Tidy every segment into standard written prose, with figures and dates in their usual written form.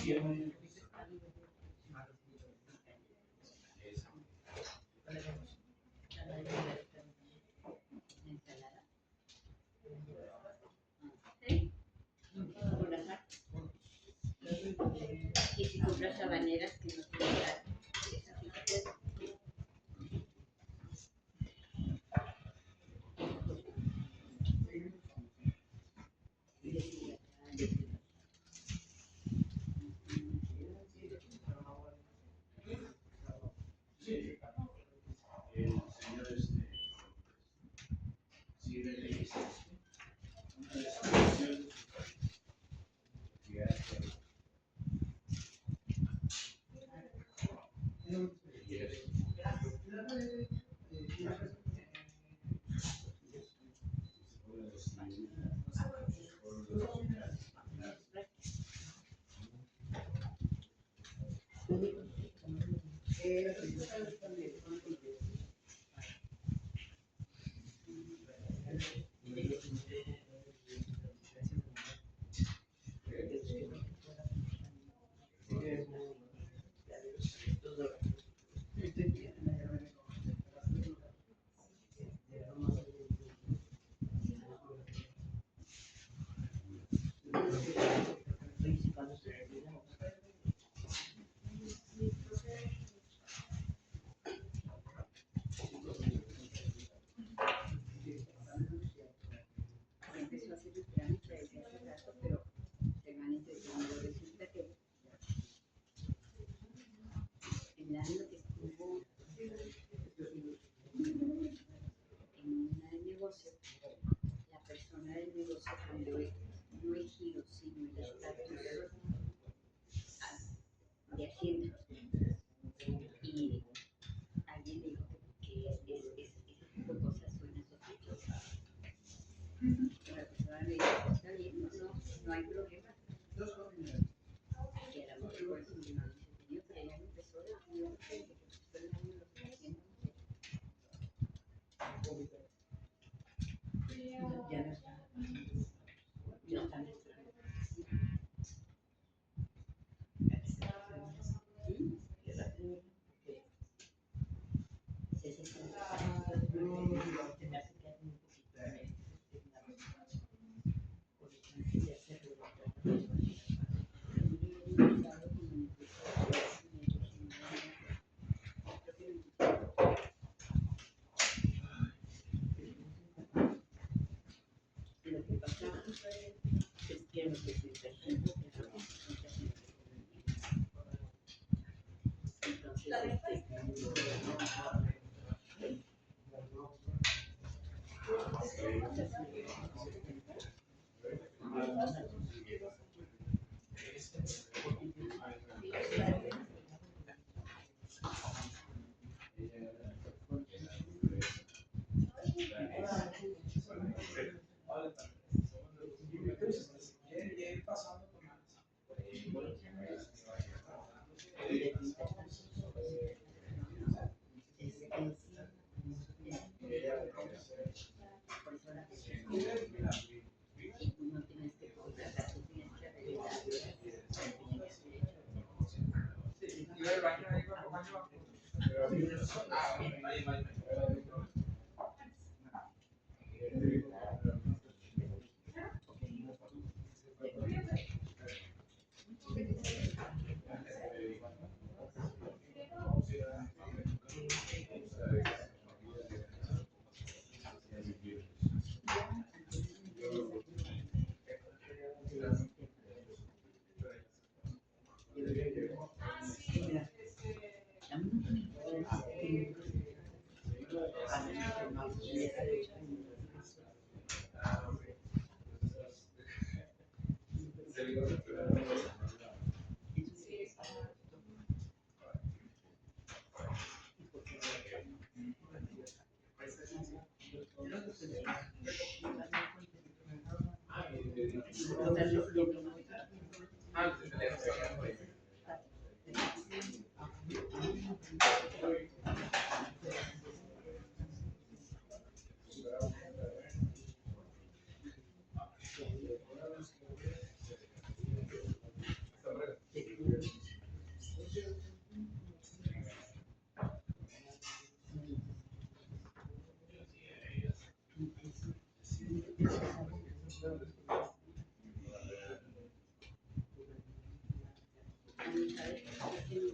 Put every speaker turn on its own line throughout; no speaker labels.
Y si compras habaneras que no tienen gas, empezó a hacer el trámite desde hace rato, pero se van entreteniendo. Resulta que el año que estuvo en un negocio, la persona del negocio cambió no el giro, sino el estatus de Hacienda. Y alguien dijo que ese tipo de cosas suenan sospechosas. La persona le dijo, está bien, no hay problema. Que a lo mejor por eso no se tenía, pero ella empezó el año, lo que haciendo. Ya no está. No está. Lo que pasa es que lo que se presenta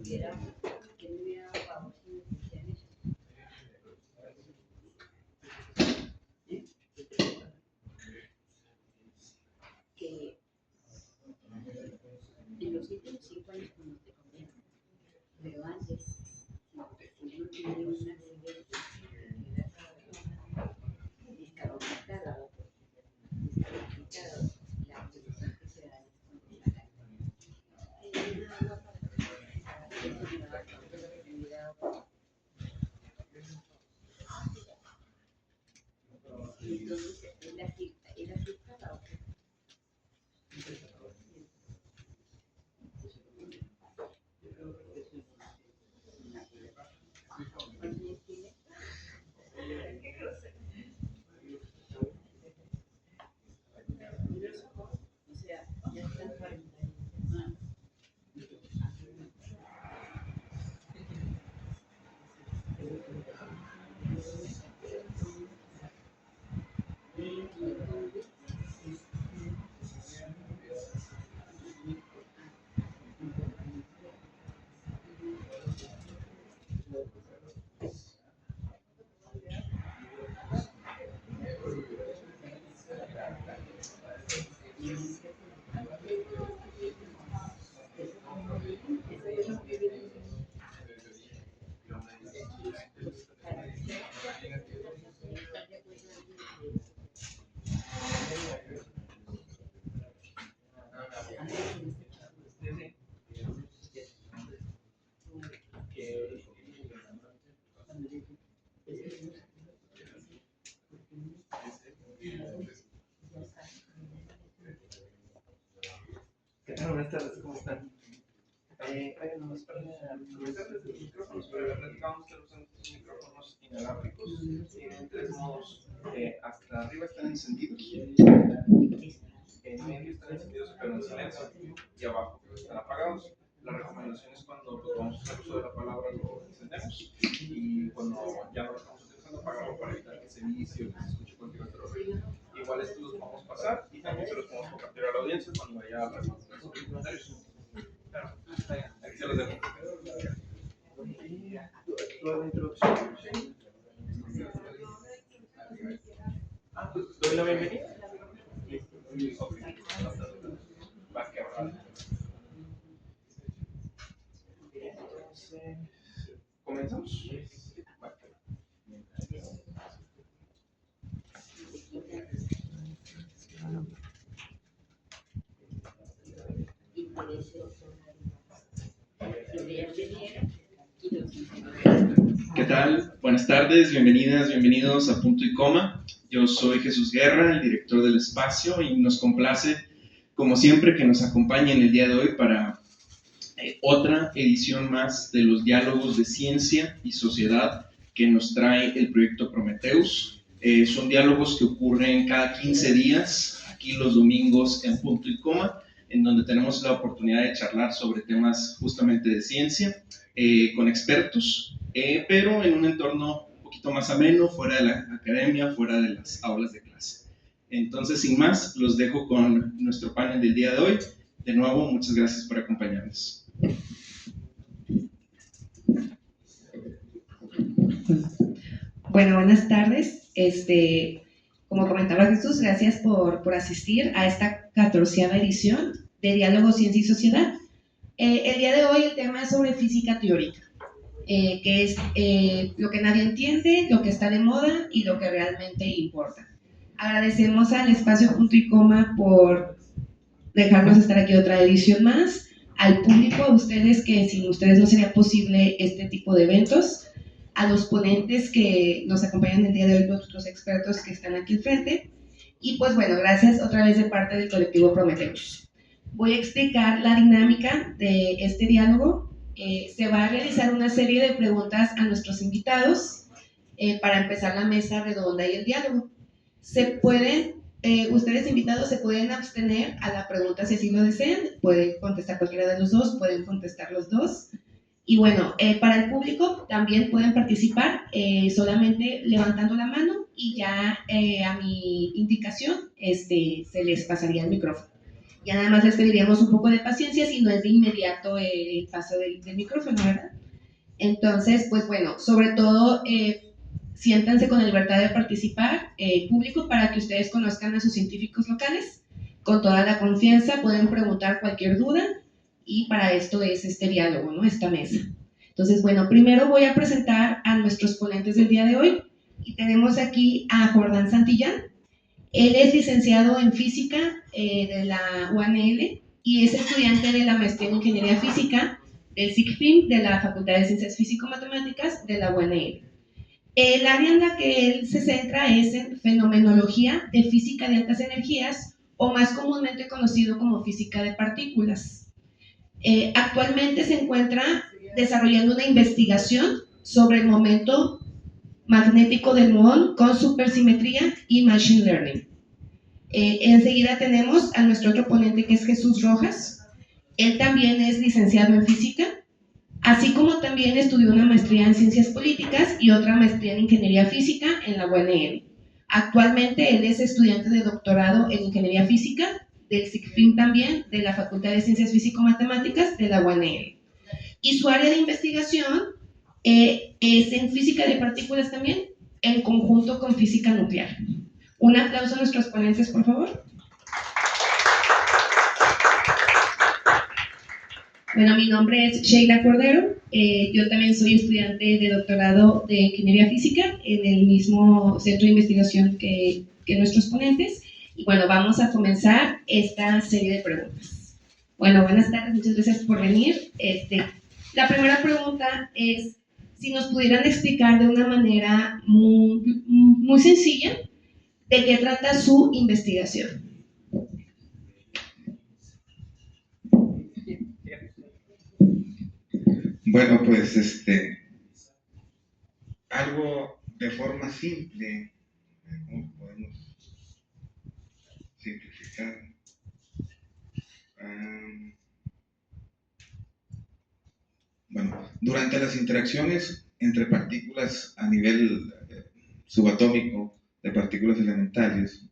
que me hubiera dado favor si me pusieran eso. Que en los últimos 5 años no te conviene, pero antes, si uno tiene un accidente, discapacitada, la posición que se da es complicada. Entonces, es la cifra la otra. O sea, ya están 40 años.
¿Qué tal? Buenas tardes, ¿cómo están? Nomás para comentarles de los micrófonos, pero ya platicamos que usan estos micrófonos inalámbricos. Tienen 3 modos. Hasta arriba están encendidos, en medio están encendidos pero en silencio, y abajo están apagados. La recomendación es cuando vamos a hacer uso de la palabra lo encendemos, y cuando ya no lo estamos utilizando apagarlo para evitar que se vicie o que se escuche cualquier otro ruido. Igual estos los vamos a pasar y también se los podemos compartir a la audiencia cuando vaya a hablar con los comentarios. Claro, aquí se los dejo. Toda la introducción. Pues doy la bienvenida. Ok, va que hablar. Entonces, ¿comenzamos?
¿Qué tal? Buenas tardes, bienvenidas, bienvenidos a Punto y Coma. Yo soy Jesús Guerra, el director del espacio, y nos complace, como siempre, que nos acompañen el día de hoy para otra edición más de los diálogos de ciencia y sociedad que nos trae el proyecto Prometheus. Son diálogos que ocurren cada 15 días, aquí los domingos en Punto y Coma, en donde tenemos la oportunidad de charlar sobre temas justamente de ciencia, con expertos, pero en un entorno un poquito más ameno, fuera de la academia, fuera de las aulas de clase. Entonces, sin más, los dejo con nuestro panel del día de hoy. De nuevo, muchas gracias por acompañarnos.
Bueno, buenas tardes. Como comentaba Jesús, gracias por asistir a esta 14ª edición de Diálogo Ciencia y Sociedad. El día de hoy el tema es sobre física teórica, que es lo que nadie entiende, lo que está de moda y lo que realmente importa. Agradecemos al Espacio Punto y Coma por dejarnos estar aquí otra edición más, al público, a ustedes, que sin ustedes no sería posible este tipo de eventos, a los ponentes que nos acompañan el día de hoy, nuestros expertos que están aquí enfrente, y pues bueno, gracias otra vez de parte del colectivo Prometheus. Voy a explicar la dinámica de este diálogo. Se va a realizar una serie de preguntas a nuestros invitados para empezar la mesa redonda y el diálogo. Ustedes invitados se pueden abstener a la pregunta si así lo desean, pueden contestar cualquiera de los dos, pueden contestar los dos. Y bueno, para el público también pueden participar solamente levantando la mano y ya a mi indicación se les pasaría el micrófono. Ya nada más les pediríamos un poco de paciencia si no es de inmediato el paso del micrófono, ¿verdad? Entonces, pues bueno, sobre todo siéntanse con la libertad de participar, público, para que ustedes conozcan a sus científicos locales. Con toda la confianza pueden preguntar cualquier duda y para esto es este diálogo, ¿no? Esta mesa. Entonces, bueno, primero voy a presentar a nuestros ponentes del día de hoy y tenemos aquí a Jordán Santillán. Él es licenciado en física de la UANL y es estudiante de la maestría en ingeniería física del SICFIM de la Facultad de Ciencias Físico-Matemáticas de la UANL. El área en la que él se centra es en fenomenología de física de altas energías, o más comúnmente conocido como física de partículas. Actualmente se encuentra desarrollando una investigación sobre el momento magnético del muón con supersimetría y machine learning. Enseguida tenemos a nuestro otro ponente, que es Jesús Rojas. Él también es licenciado en física, así como también estudió una maestría en ciencias políticas y otra maestría en ingeniería física en la UNL. Actualmente él es estudiante de doctorado en ingeniería física del SICFIM también, de la Facultad de Ciencias Físico-Matemáticas de la UNL. Y su área de investigación es en física de partículas también, en conjunto con física nuclear. Un aplauso a nuestros ponentes, por favor. Bueno, mi nombre es Sheila Cordero. Yo también soy estudiante de doctorado de ingeniería física en el mismo centro de investigación que nuestros ponentes. Y bueno, vamos a comenzar esta serie de preguntas. Bueno, buenas tardes, muchas gracias por venir. La primera pregunta es si nos pudieran explicar de una manera muy sencilla de qué trata su investigación.
Bueno, pues algo de forma simple, ¿cómo podemos simplificar? Bueno, durante las interacciones entre partículas a nivel subatómico de partículas elementales,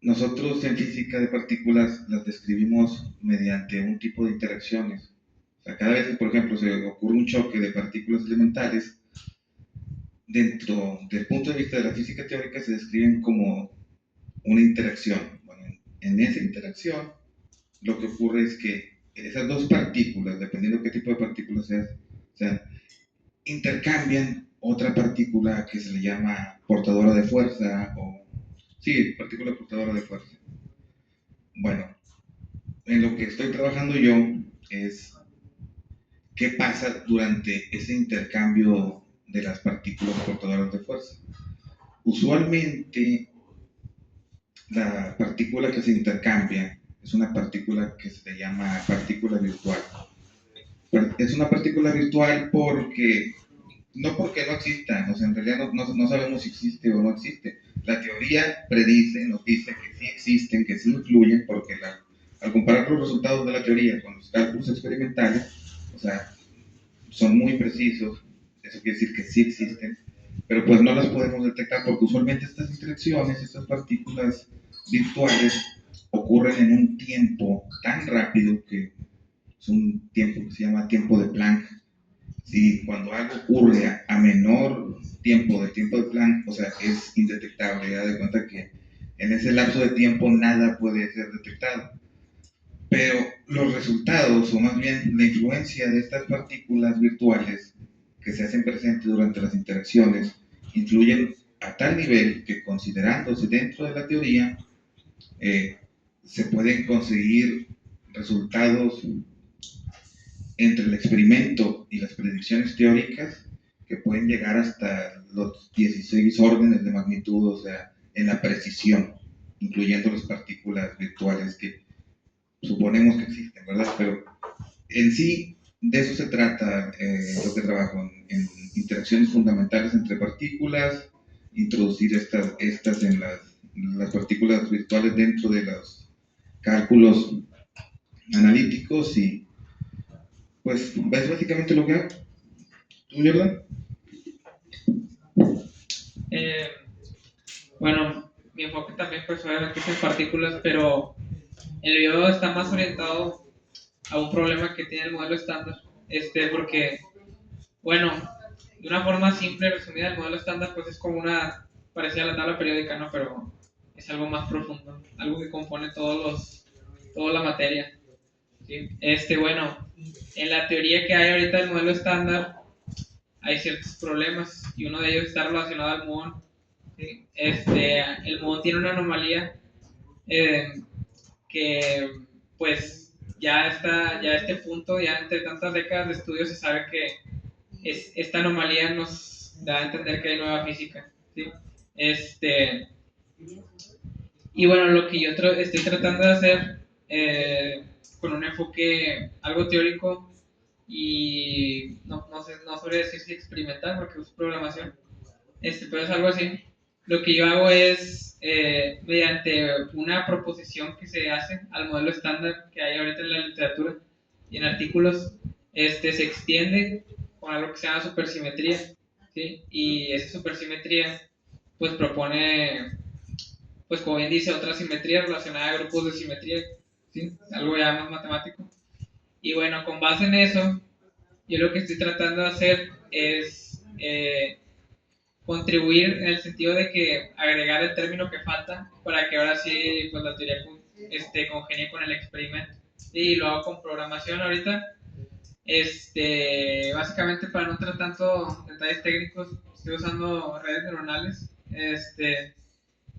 nosotros en física de partículas las describimos mediante un tipo de interacciones. O sea, cada vez que, por ejemplo, se ocurre un choque de partículas elementales, dentro del punto de vista de la física teórica se describen como una interacción. Bueno, en esa interacción lo que ocurre es que esas dos partículas, dependiendo de qué tipo de partículas sean, intercambian otra partícula que se le llama portadora de fuerza, partícula portadora de fuerza. Bueno, en lo que estoy trabajando yo es qué pasa durante ese intercambio de las partículas portadoras de fuerza. Usualmente la partícula que se intercambia es una partícula que se le llama partícula virtual. Es una partícula virtual no porque no exista, o sea, en realidad no sabemos si existe o no existe. La teoría nos dice que sí existen, que sí influyen, porque al comparar los resultados de la teoría con los cálculos experimentales, o sea, son muy precisos, eso quiere decir que sí existen, pero pues no las podemos detectar porque usualmente estas interacciones, estas partículas virtuales, ocurren en un tiempo tan rápido que es un tiempo que se llama tiempo de Planck. Si cuando algo ocurre a menor tiempo del tiempo de Planck, o sea, es indetectable, ya de cuenta que en ese lapso de tiempo nada puede ser detectado. Pero los resultados, o más bien la influencia de estas partículas virtuales que se hacen presentes durante las interacciones, influyen a tal nivel que, considerándose dentro de la teoría, se pueden conseguir resultados entre el experimento y las predicciones teóricas que pueden llegar hasta los 16 órdenes de magnitud, o sea, en la precisión, incluyendo las partículas virtuales que suponemos que existen, ¿verdad? Pero en sí, de eso se trata lo que trabajo, en interacciones fundamentales entre partículas, introducir estas en las partículas virtuales dentro de los cálculos analíticos y pues es básicamente lo que hago. ¿Tú, Jordan?
Bueno, mi enfoque también pues obviamente es en partículas, pero el video está más orientado a un problema que tiene el modelo estándar, porque, bueno, de una forma simple, resumida, el modelo estándar pues es como una, parecida a la tabla periódica, ¿no? Pero es algo más profundo, algo que compone toda la materia, ¿sí? Bueno, en la teoría que hay ahorita del modelo estándar hay ciertos problemas y uno de ellos está relacionado al muón, ¿sí? El muón tiene una anomalía que pues ya a este punto, ya entre tantas décadas de estudio se sabe que esta anomalía nos da a entender que hay nueva física, ¿sí? Y bueno, lo que yo estoy tratando de hacer con un enfoque algo teórico y no sobre decir si experimental porque es programación, pero es algo así. Lo que yo hago es, mediante una proposición que se hace al modelo estándar que hay ahorita en la literatura y en artículos, se extiende con algo que se llama supersimetría, ¿sí? Y esa supersimetría, pues propone, pues como bien dice, otra simetría relacionada a grupos de simetría, ¿sí? Algo ya más matemático. Y bueno, con base en eso, yo lo que estoy tratando de hacer es contribuir en el sentido de que agregar el término que falta para que ahora sí pues la teoría congenie con el experimento. Y lo hago con programación ahorita. Básicamente para no entrar tanto detalles técnicos, estoy usando redes neuronales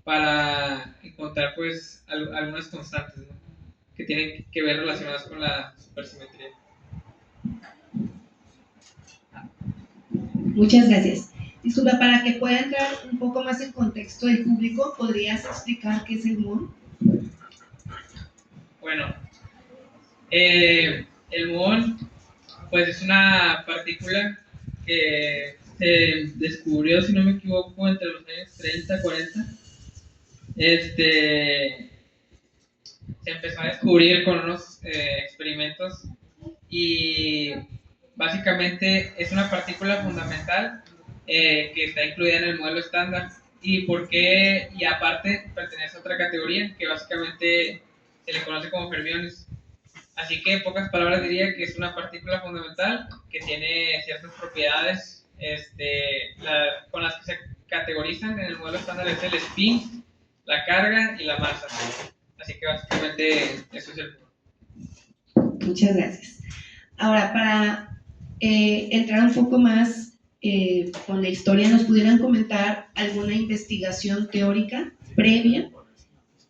para encontrar pues algunas constantes, ¿no? Que tienen que ver relacionadas con la supersimetría.
Muchas gracias. Disculpa, para que pueda entrar un poco más en contexto del público, ¿podrías explicar qué es el muón?
Bueno, el muón pues es una partícula que se descubrió, si no me equivoco, entre los años 30 y 40. Se empezó a descubrir con unos experimentos y básicamente es una partícula fundamental que está incluida en el modelo estándar. Y aparte pertenece a otra categoría que básicamente se le conoce como fermiones. Así que en pocas palabras diría que es una partícula fundamental que tiene ciertas propiedades con las que se categorizan en el modelo estándar: es el spin, la carga y la masa. Así que básicamente eso es el...
Muchas gracias. Ahora, para entrar un poco más con la historia, ¿nos pudieran comentar alguna investigación teórica previa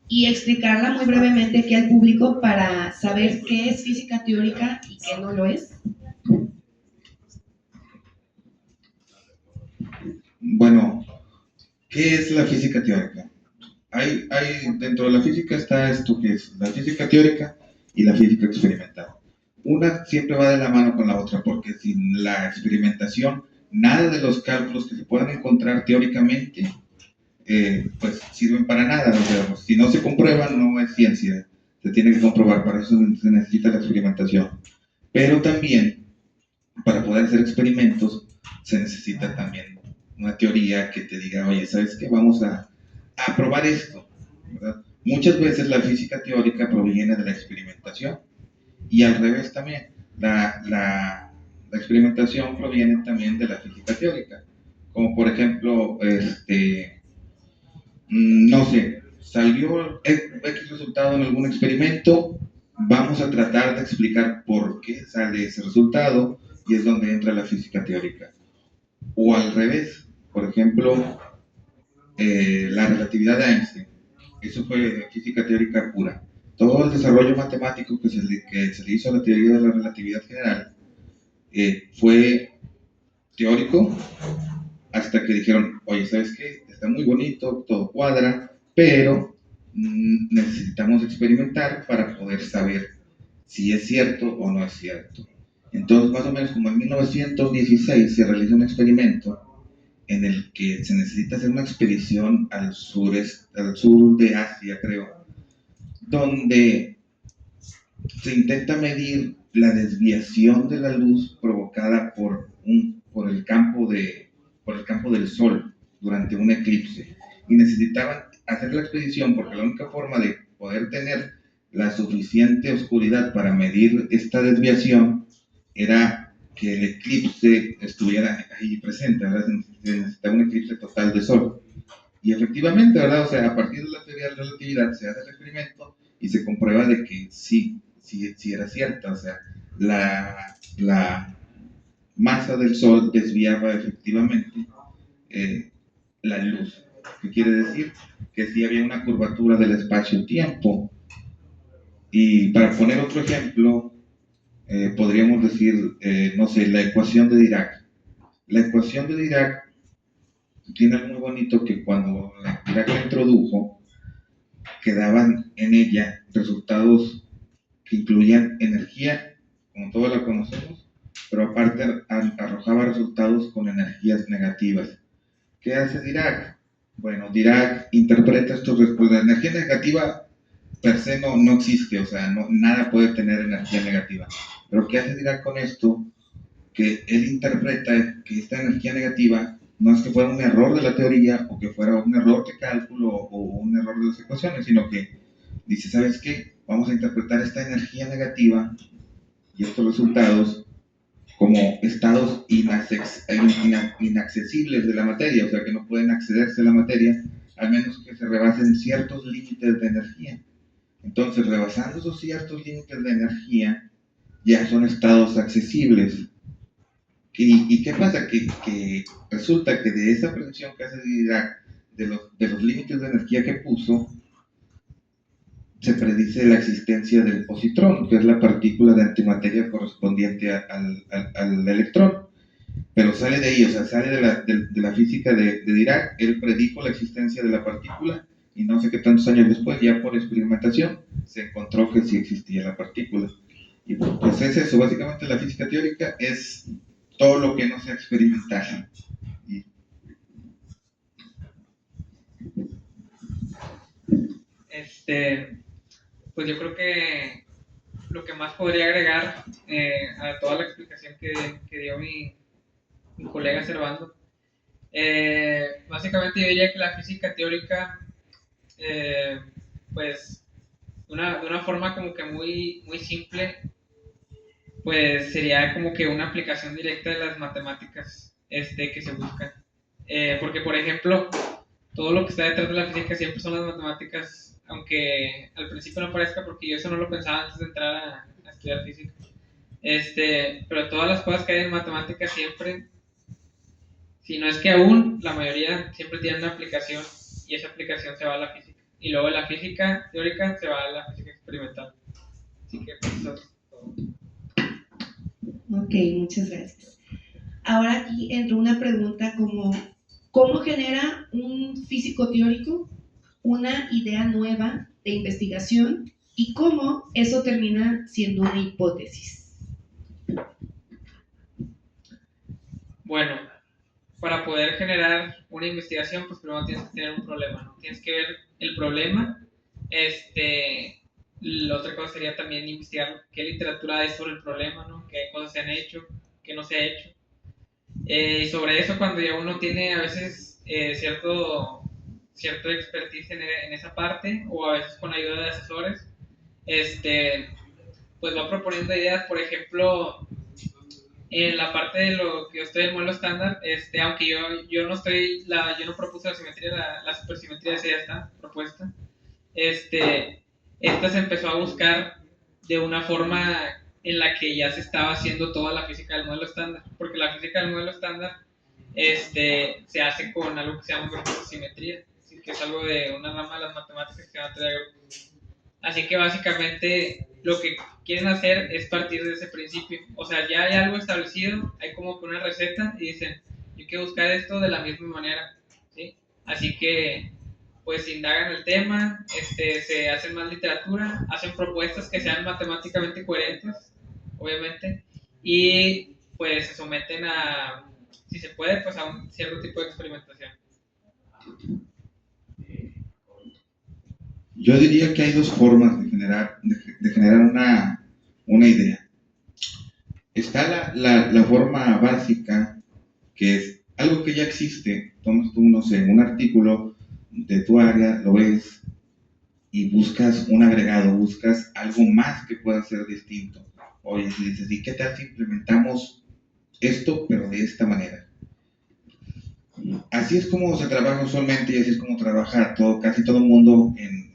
y explicarla muy brevemente aquí al público para saber qué es física teórica y qué no lo es?
Bueno, ¿qué es la física teórica? Dentro de la física está esto que es la física teórica y la física experimental. Una siempre va de la mano con la otra, porque sin la experimentación, nada de los cálculos que se puedan encontrar teóricamente, pues sirven para nada. O sea, si no se comprueban, no es ciencia. Se tiene que comprobar, para eso se necesita la experimentación. Pero también, para poder hacer experimentos, se necesita también una teoría que te diga, oye, ¿sabes qué? Vamos a probar esto, ¿verdad? Muchas veces la física teórica proviene de la experimentación y al revés también. La experimentación proviene también de la física teórica. Como por ejemplo, no sé, salió X resultado en algún experimento, vamos a tratar de explicar por qué sale ese resultado y es donde entra la física teórica. O al revés, por ejemplo, la relatividad de Einstein, eso fue física teórica pura. Todo el desarrollo matemático que se le hizo a la teoría de la relatividad general fue teórico hasta que dijeron, oye, ¿sabes qué? Está muy bonito, todo cuadra, pero necesitamos experimentar para poder saber si es cierto o no es cierto. Entonces, más o menos como en 1916 se realizó un experimento en el que se necesita hacer una expedición al sur de Asia, creo, donde se intenta medir la desviación de la luz provocada por el campo del Sol durante un eclipse. Y necesitaban hacer la expedición, porque la única forma de poder tener la suficiente oscuridad para medir esta desviación era que el eclipse estuviera ahí presente, ¿verdad? Se necesitaba un eclipse total de sol. Y efectivamente, ¿verdad? O sea, a partir de la teoría de la relatividad se hace el experimento y se comprueba de que sí era cierta. O sea, la masa del sol desviaba efectivamente la luz. ¿Qué quiere decir? Que sí había una curvatura del espacio-tiempo. Y para poner otro ejemplo, podríamos decir, no sé, la ecuación de Dirac. La ecuación de Dirac tiene algo muy bonito, que cuando Dirac la introdujo, quedaban en ella resultados que incluían energía, como todos la conocemos, pero aparte arrojaba resultados con energías negativas. ¿Qué hace Dirac? Bueno, Dirac interpreta estos resultados. La energía negativa per se no existe, o sea, nada puede tener energía negativa. Pero ¿qué hace Dirac con esto? Que él interpreta que esta energía negativa no es que fuera un error de la teoría o que fuera un error de cálculo o un error de las ecuaciones, sino que dice, ¿sabes qué? Vamos a interpretar esta energía negativa y estos resultados como estados inaccesibles de la materia, o sea, que no pueden accederse a la materia, al menos que se rebasen ciertos límites de energía. Entonces, rebasando esos ciertos límites de energía, ya son estados accesibles. ¿Y qué pasa? Que resulta que de esa predicción que hace Dirac, de los límites de energía que puso, se predice la existencia del positrón, que es la partícula de antimateria correspondiente al electrón. Pero sale de ahí, o sea, sale de la física de Dirac. Él predijo la existencia de la partícula y no sé qué tantos años después, ya por experimentación, se encontró que sí existía la partícula. Y pues es eso, básicamente la física teórica es todo lo que no se ha experimentado.
Pues yo creo que lo que más podría agregar a toda la explicación que dio mi colega Servando, básicamente yo diría que la física teórica, pues de una forma como que muy, muy simple, pues sería como que una aplicación directa de las matemáticas que se buscan. Porque, por ejemplo, todo lo que está detrás de la física siempre son las matemáticas, aunque al principio no parezca, porque yo eso no lo pensaba antes de entrar a estudiar física. Pero todas las cosas que hay en matemáticas siempre, si no es que aún, la mayoría siempre tienen una aplicación, y esa aplicación se va a la física. Y luego la física teórica se va a la física experimental. Así que pues, eso es todo.
Ok, muchas gracias. Ahora aquí entra una pregunta como, ¿cómo genera un físico teórico una idea nueva de investigación y cómo eso termina siendo una hipótesis?
Bueno, para poder generar una investigación, pues primero tienes que tener un problema, ¿no? Tienes que ver el problema. La otra cosa sería también investigar qué literatura hay sobre el problema, ¿no? Qué cosas se han hecho, qué no se ha hecho. Y sobre eso, cuando ya uno tiene a veces cierto expertise en esa parte, o a veces con ayuda de asesores, pues va proponiendo ideas. Por ejemplo, en la parte de lo que yo estoy en modelo estándar, aunque yo no propuse la simetría, la supersimetría esa ya está propuesta. Esta se empezó a buscar de una forma en la que ya se estaba haciendo toda la física del modelo estándar, porque la física del modelo estándar se hace con algo que se llama grupos de simetría, que es algo de una rama de las matemáticas que se llama teoría de grupos. Así que básicamente lo que quieren hacer es partir de ese principio. O sea, ya hay algo establecido, hay como que una receta y dicen, yo quiero buscar esto de la misma manera, ¿sí? Así que pues indagan el tema, se hacen más literatura, hacen propuestas que sean matemáticamente coherentes, obviamente, y pues se someten a, si se puede, pues a un cierto tipo de experimentación.
Yo diría que hay dos formas de generar una idea. Está la forma básica, que es algo que ya existe. Tomas tú, no sé, un artículo de tu área, lo ves y buscas un agregado, buscas algo más que pueda ser distinto. Oye, si dices, ¿y qué tal si implementamos esto, pero de esta manera? Así es como se trabaja usualmente y así es como trabaja casi todo el mundo en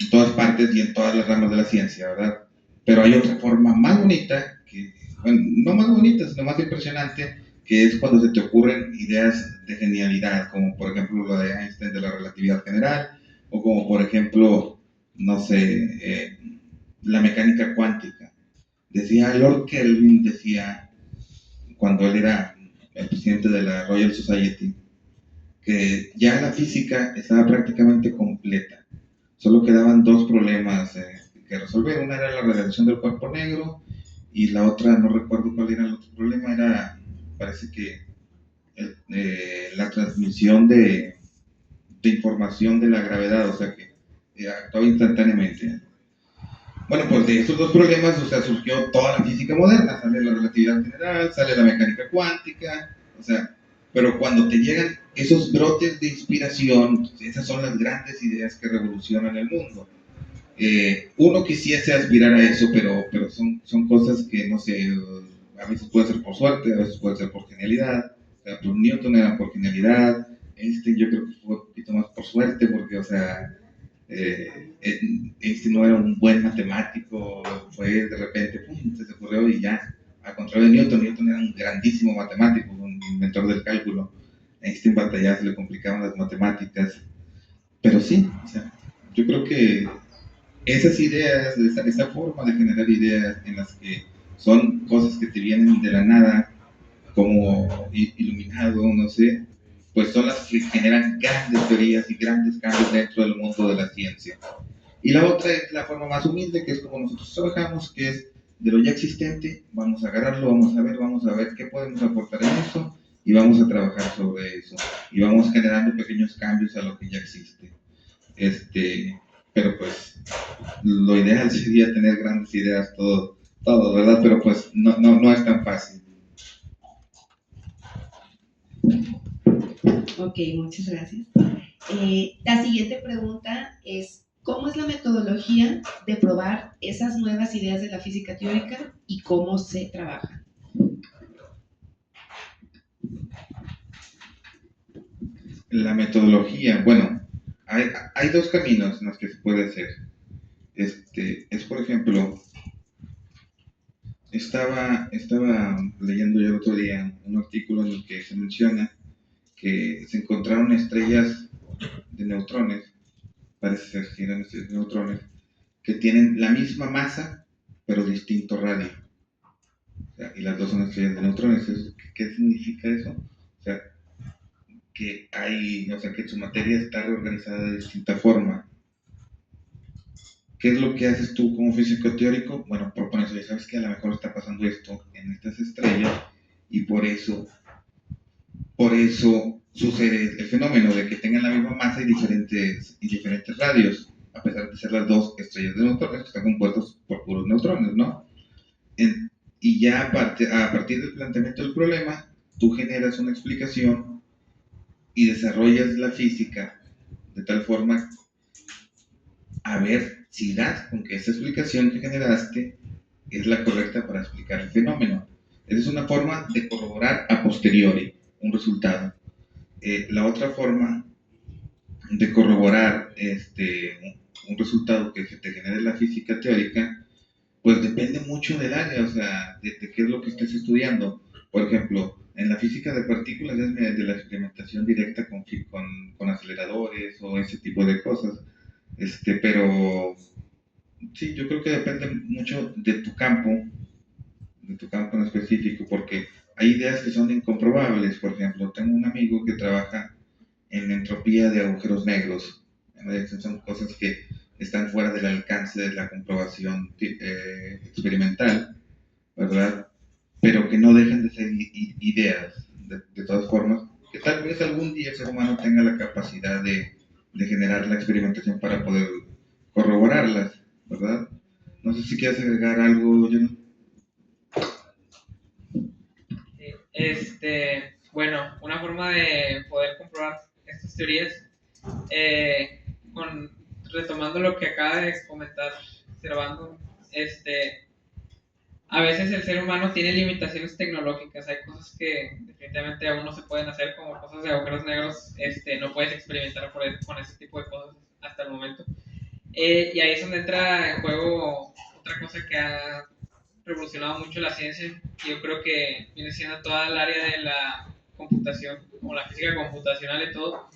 todas partes y en todas las ramas de la ciencia, ¿verdad? Pero hay otra forma más bonita, bueno, no más bonita, sino más impresionante, que es cuando se te ocurren ideas de genialidad, como por ejemplo lo de Einstein de la relatividad general, o como por ejemplo, no sé, la mecánica cuántica. Decía Lord Kelvin, decía, cuando él era el presidente de la Royal Society, que ya la física estaba prácticamente completa. Solo quedaban dos problemas que resolver. Una era la radiación del cuerpo negro y la otra, no recuerdo cuál era el otro problema, parece que la transmisión de información de la gravedad, o sea que actuaba instantáneamente. Bueno, pues de estos dos problemas, o sea, surgió toda la física moderna, sale la relatividad general, sale la mecánica cuántica, o sea, pero cuando te llegan esos brotes de inspiración, esas son las grandes ideas que revolucionan el mundo. Uno quisiese aspirar a eso, pero son cosas que, no sé, a veces puede ser por suerte, a veces puede ser por genialidad. O sea, pues Newton era por genialidad, Einstein yo creo que fue un poquito más por suerte, porque, o sea, Einstein no era un buen matemático, fue de repente, pum, se ocurrió y ya. Al contrario de Newton era un grandísimo matemático, un inventor del cálculo. Einstein batallaba, se le complicaban las matemáticas. Pero sí, o sea, yo creo que esas ideas, esa forma de generar ideas en las que son cosas que te vienen de la nada, como iluminado, no sé, pues son las que generan grandes teorías y grandes cambios dentro del mundo de la ciencia. Y la otra es la forma más humilde, que es como nosotros trabajamos, que es de lo ya existente, vamos a agarrarlo, vamos a ver qué podemos aportar en eso y vamos a trabajar sobre eso. Y vamos generando pequeños cambios a lo que ya existe. Pero pues lo ideal sería tener grandes ideas, todo, ¿verdad? Pero pues no es tan fácil.
Ok, muchas gracias. La siguiente pregunta es, ¿cómo es la metodología de probar esas nuevas ideas de la física teórica y cómo se trabaja?
La metodología, bueno, hay dos caminos en los que se puede hacer. Es por ejemplo, estaba leyendo yo el otro día un artículo en el que se menciona que se encontraron estrellas de neutrones, parece ser que eran estrellas de neutrones, que tienen la misma masa, pero distinto radio. O sea, y las dos son estrellas de neutrones. ¿Qué significa eso? O sea, que su materia está reorganizada de distinta forma. ¿Qué es lo que haces tú como físico teórico? Bueno, propones, oye, sabes que a lo mejor está pasando esto en estas estrellas y por eso sucede el fenómeno de que tengan la misma masa y diferentes radios, a pesar de ser las dos estrellas de neutrones que están compuestas por puros neutrones, ¿no? Y ya a partir del planteamiento del problema, tú generas una explicación y desarrollas la física de tal forma a ver si das con que esa explicación que generaste es la correcta para explicar el fenómeno. Esa es una forma de corroborar a posteriori un resultado. La otra forma de corroborar un resultado que se te genere la física teórica, pues depende mucho del área, o sea, de qué es lo que estés estudiando. Por ejemplo, en la física de partículas es mediante la experimentación directa con aceleradores o ese tipo de cosas. Pero sí, yo creo que depende mucho de tu campo en específico, porque hay ideas que son incomprobables. Por ejemplo, tengo un amigo que trabaja en entropía de agujeros negros. Son cosas que están fuera del alcance de la comprobación experimental, ¿verdad? Pero que no dejan de ser ideas, de todas formas, que tal vez algún día el ser humano tenga la capacidad de generar la experimentación para poder corroborarlas, ¿verdad? No sé si quieres agregar algo, John.
Bueno, una forma de poder comprobar estas teorías Retomando lo que acaba de comentar Servando, a veces el ser humano tiene limitaciones tecnológicas, hay cosas que definitivamente aún no se pueden hacer, como cosas de agujeros negros, no puedes experimentar con ese tipo de cosas hasta el momento. Y ahí es donde entra en juego otra cosa que ha revolucionado mucho la ciencia, y yo creo que viene siendo toda el área de la computación, o la física computacional y todo.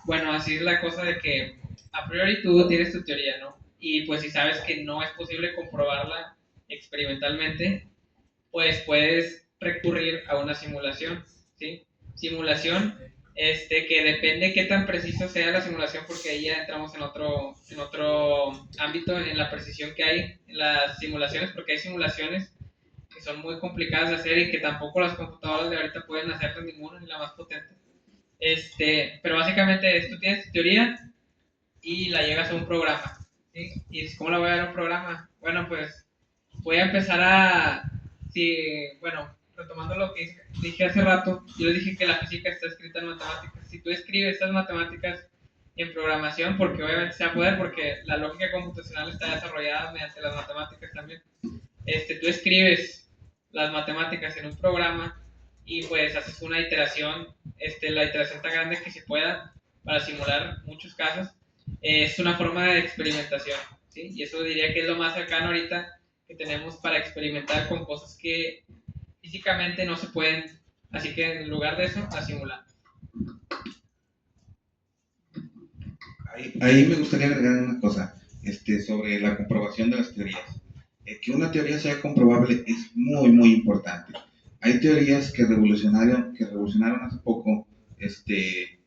Bueno, así es la cosa de que a priori tú tienes tu teoría, ¿no? Y pues si sabes que no es posible comprobarla experimentalmente, pues puedes recurrir a una simulación, ¿sí? Simulación, que depende qué tan preciso sea la simulación, porque ahí ya entramos en otro ámbito, en la precisión que hay en las simulaciones, porque hay simulaciones que son muy complicadas de hacer y que tampoco las computadoras de ahorita pueden hacer ninguna, ni la más potente. Pero básicamente tú tienes tu teoría y la llegas a un programa, ¿sí? ¿Y cómo la voy a dar a un programa? Bueno, pues voy a empezar bueno, retomando lo que dije hace rato, yo les dije que la física está escrita en matemáticas. Si tú escribes estas matemáticas en programación, porque obviamente se va a poder, porque la lógica computacional está desarrollada mediante las matemáticas también. Tú escribes las matemáticas en un programa y pues haces una iteración, la iteración tan grande que se pueda para simular muchos casos. Es una forma de experimentación, ¿sí? Y eso diría que es lo más cercano ahorita que tenemos para experimentar con cosas que físicamente no se pueden, así que en lugar de eso, a simular.
Ahí me gustaría agregar una cosa sobre la comprobación de las teorías. Que una teoría sea comprobable es muy, muy importante. Hay teorías que revolucionaron hace poco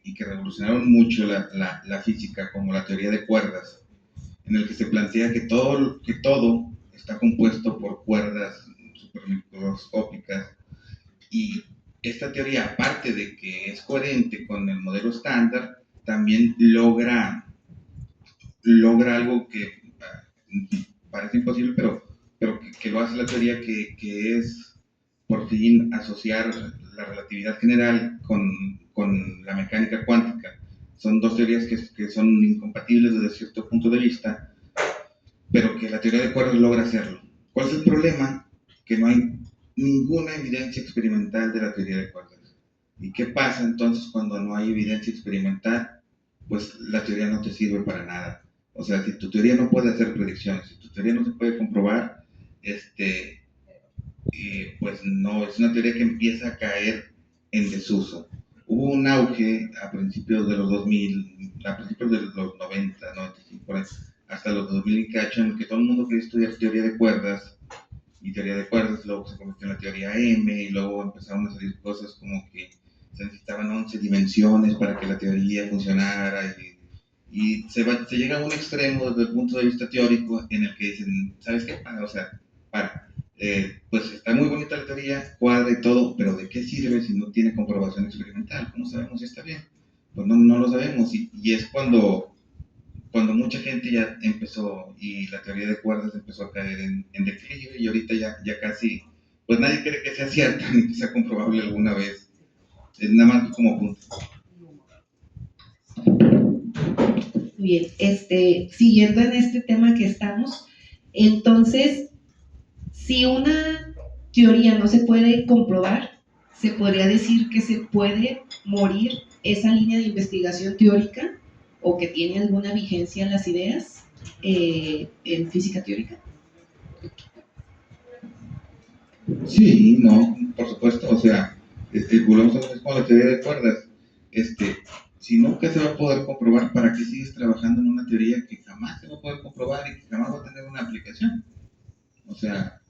y que revolucionaron mucho la física, como la teoría de cuerdas, en el que se plantea que todo está compuesto por cuerdas supermicroscópicas, y esta teoría, aparte de que es coherente con el modelo estándar, también logra algo que parece imposible, pero que lo hace la teoría, que es por fin asociar la relatividad general con la mecánica cuántica. Son dos teorías que son incompatibles desde cierto punto de vista, pero que la teoría de cuerdas logra hacerlo. ¿Cuál es el problema? Que no hay ninguna evidencia experimental de la teoría de cuerdas. ¿Y qué pasa entonces cuando no hay evidencia experimental? Pues la teoría no te sirve para nada. O sea, si tu teoría no puede hacer predicciones, si tu teoría no se puede comprobar, pues no, es una teoría que empieza a caer en desuso. Hubo un auge a principios de los 2000, a principios de los 90, 95, por ahí, hasta los 2000 y cacho, en que todo el mundo quería estudiar teoría de cuerdas, y teoría de cuerdas luego se convirtió en la teoría M, y luego empezaron a salir cosas como que se necesitaban 11 dimensiones para que la teoría funcionara, y se llega a un extremo desde el punto de vista teórico en el que dicen, ¿sabes qué? O sea, pues está muy bonita la teoría, cuadra y todo, pero ¿de qué sirve si no tiene comprobación experimental? ¿Cómo sabemos si está bien? Pues no lo sabemos, y es cuando mucha gente ya empezó, y la teoría de cuerdas empezó a caer en declive, y ahorita ya casi, pues nadie cree que sea cierta ni que sea comprobable alguna vez. Es nada más como punto.
Bien, siguiendo en este tema que estamos, entonces, si una teoría no se puede comprobar, ¿se podría decir que se puede morir esa línea de investigación teórica o que tiene alguna vigencia en las ideas en física teórica?
Sí, no, por supuesto, o sea, volvemos a lo mismo, la teoría de cuerdas. Si nunca se va a poder comprobar, ¿para qué sigues trabajando en una teoría que jamás se va a poder comprobar y que jamás va a tener una aplicación? O sea,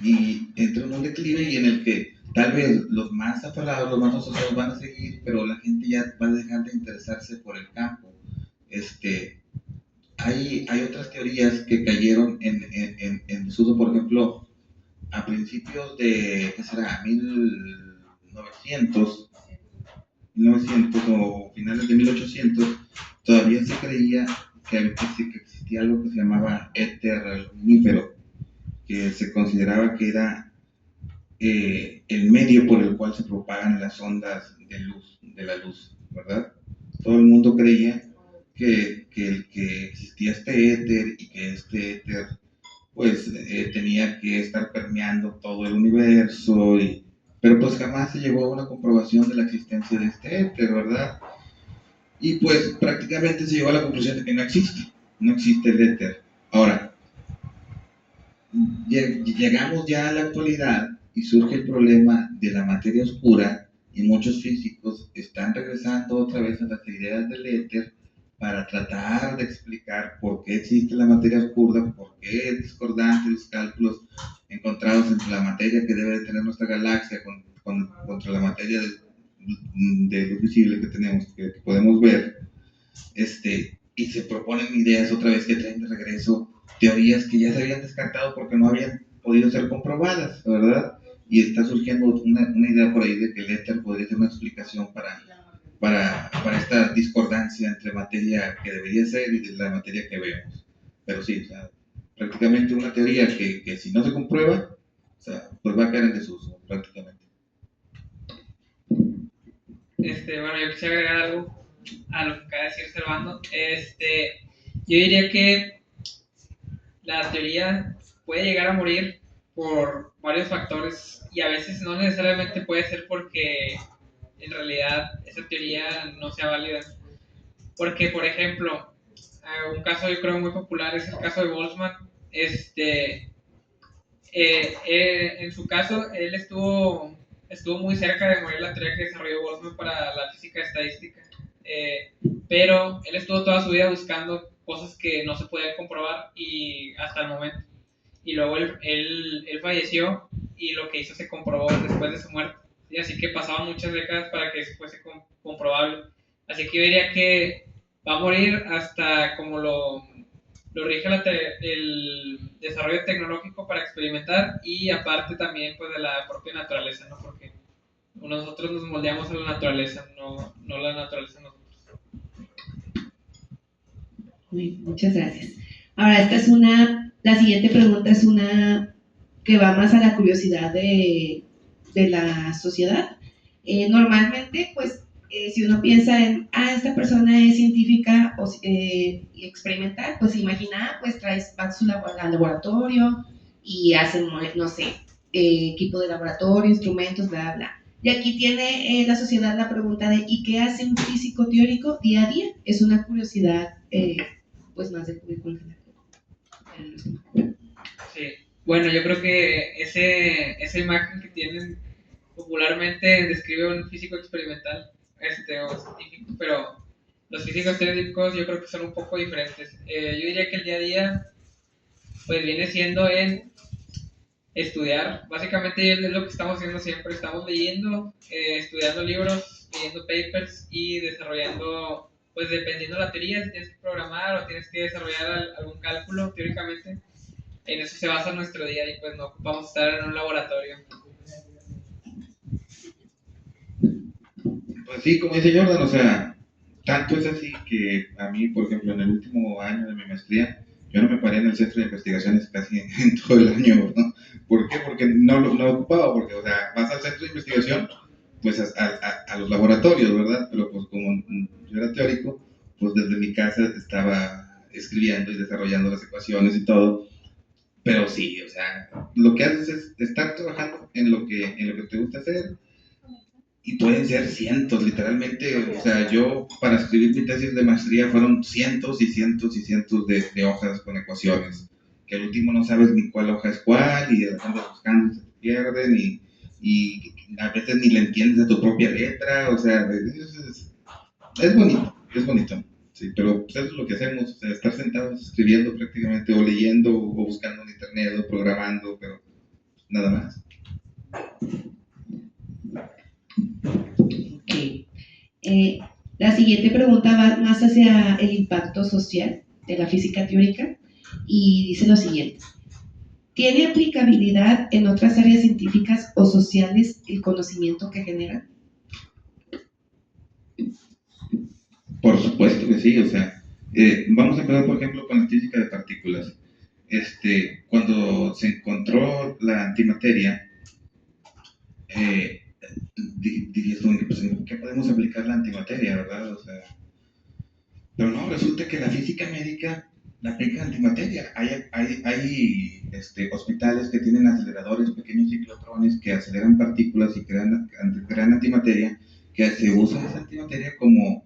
y entra en un declive, y en el que tal vez los más afalados, los más asociados van a seguir, pero la gente ya va a dejar de interesarse por el campo. Hay otras teorías que cayeron en desuso, por ejemplo, a principios de, ¿qué será? 1900 o finales de 1800, todavía se creía que existía algo que se llamaba éter lunífero, que se consideraba que era el medio por el cual se propagan las ondas de la luz, ¿verdad? Todo el mundo creía que existía este éter y que este éter pues tenía que estar permeando todo el universo, pero pues jamás se llegó a una comprobación de la existencia de este éter, ¿verdad? Y pues prácticamente se llegó a la conclusión de que no existe el éter. Ahora, llegamos ya a la actualidad y surge el problema de la materia oscura y muchos físicos están regresando otra vez a las ideas del éter para tratar de explicar por qué existe la materia oscura, por qué es discordante los cálculos encontrados entre la materia que debe de tener nuestra galaxia contra la materia de luz visible que tenemos, que podemos ver, y se proponen ideas otra vez que traen de regreso teorías que ya se habían descartado porque no habían podido ser comprobadas, ¿verdad? Y está surgiendo una idea por ahí de que el éter podría ser una explicación para esta discordancia entre materia que debería ser y de la materia que vemos. Pero sí, o sea, prácticamente una teoría que si no se comprueba, o sea, pues va a caer en desuso, prácticamente.
Bueno, yo quisiera agregar algo a lo que acaba de decir Servando. Yo diría que la teoría puede llegar a morir por varios factores y a veces no necesariamente puede ser porque en realidad esa teoría no sea válida. Porque, por ejemplo, un caso yo creo muy popular es el caso de Boltzmann. En su caso, él estuvo muy cerca de morir la teoría que desarrolló Boltzmann para la física estadística. Pero él estuvo toda su vida buscando cosas que no se podían comprobar y hasta el momento. Y luego él falleció y lo que hizo se comprobó después de su muerte. ¿Sí? Así que pasaban muchas décadas para que eso fuese comprobable. Así que yo diría que va a morir hasta como lo rige el desarrollo tecnológico para experimentar y aparte también pues de la propia naturaleza, ¿no? Porque nosotros nos moldeamos a la naturaleza, no la naturaleza a nosotros.
Muchas gracias. Ahora, la siguiente pregunta es una que va más a la curiosidad de la sociedad. Normalmente, pues, si uno piensa en, esta persona es científica y experimental, pues imagina, pues va a su al laboratorio y hacen, no sé, equipo de laboratorio, instrumentos, bla, bla. Y aquí tiene la sociedad la pregunta de, ¿y qué hace un físico teórico día a día? Es una curiosidad, pues, más de currículum general.
Sí, bueno, yo creo que esa imagen que tienen popularmente describe a un físico experimental o científico, pero los físicos teóricos yo creo que son un poco diferentes. Yo diría que el día a día pues viene siendo en estudiar, básicamente es lo que estamos haciendo siempre, estamos leyendo, estudiando libros, leyendo papers y desarrollando, pues dependiendo de la teoría, si tienes que programar o tienes que desarrollar algún cálculo teóricamente, en eso se basa nuestro día y pues no ocupamos estar en un laboratorio.
Pues sí, como dice Jordan, o sea, tanto es así que a mí, por ejemplo, en el último año de mi maestría, yo no me paré en el centro de investigaciones casi en todo el año, ¿no? ¿Por qué? Porque no lo ocupaba, porque, o sea, vas al centro de investigación, pues a los laboratorios, ¿verdad? Pero pues como yo era teórico, pues desde mi casa estaba escribiendo y desarrollando las ecuaciones y todo. Pero sí, o sea, lo que haces es estar trabajando en lo que te gusta hacer, y pueden ser cientos, literalmente. O sea, yo para escribir mi tesis de maestría fueron cientos y cientos y cientos de hojas con ecuaciones, que al último no sabes ni cuál hoja es cuál, y de repente buscando se te pierden, y a veces ni le entiendes a tu propia letra. O sea, es bonito, sí, pero pues eso es lo que hacemos, o sea, estar sentados escribiendo prácticamente, o leyendo, o buscando en internet, o programando, pero nada más.
Ok. La siguiente pregunta va más hacia el impacto social de la física teórica y dice lo siguiente. ¿Tiene aplicabilidad en otras áreas científicas o sociales el conocimiento que genera?
Por supuesto que sí, o sea, vamos a empezar por ejemplo con la física de partículas. Cuando se encontró la antimateria, dirías tú, pues, ¿en qué podemos aplicar la antimateria, verdad? O sea, pero no, resulta que la física médica la aplica antimateria. Hay hospitales que tienen aceleradores, pequeños ciclotrones que aceleran partículas y crean antimateria, que se usa esa antimateria como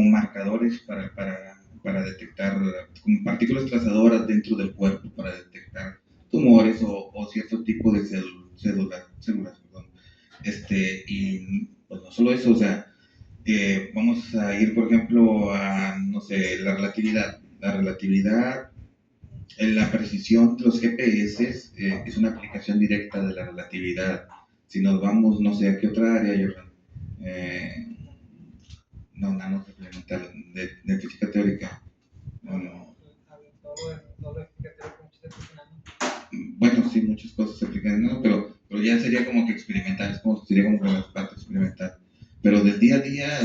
marcadores para detectar como partículas trazadoras dentro del cuerpo, para detectar tumores o cierto tipo de células, perdón. Y pues no solo eso, o sea, vamos a ir, por ejemplo, a, no sé, la relatividad. La relatividad, la precisión de los GPS es una aplicación directa de la relatividad. Si nos vamos, no sé, ¿a qué otra área, Jordan? No, nano experimental, de física teórica. Bueno, sí, muchas cosas se aplican en nano, pero ya sería como que experimental, sería como que la parte experimental. Pero del día a día,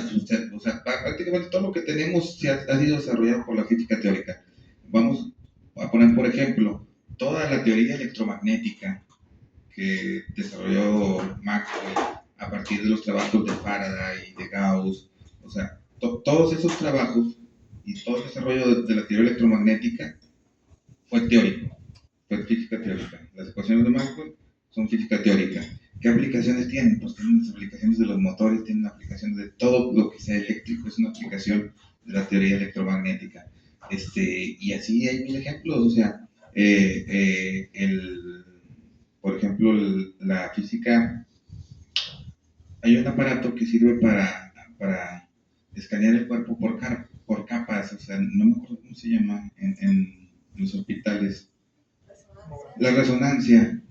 o sea, prácticamente todo lo que tenemos ha sido desarrollado por la física teórica. Vamos a poner, por ejemplo, toda la teoría electromagnética que desarrolló Maxwell a partir de los trabajos de Faraday y de Gauss. O sea, todos esos trabajos y todo el desarrollo de la teoría electromagnética fue teórico, fue física teórica. Las ecuaciones de Maxwell son física teórica. ¿Qué aplicaciones tienen? Pues tienen las aplicaciones de los motores, tienen aplicaciones de todo lo que sea eléctrico, es una aplicación de la teoría electromagnética. Y así hay mil ejemplos, o sea, por ejemplo, la física, hay un aparato que sirve para escanear el cuerpo por capas, o sea, no me acuerdo cómo se llama en los hospitales. La resonancia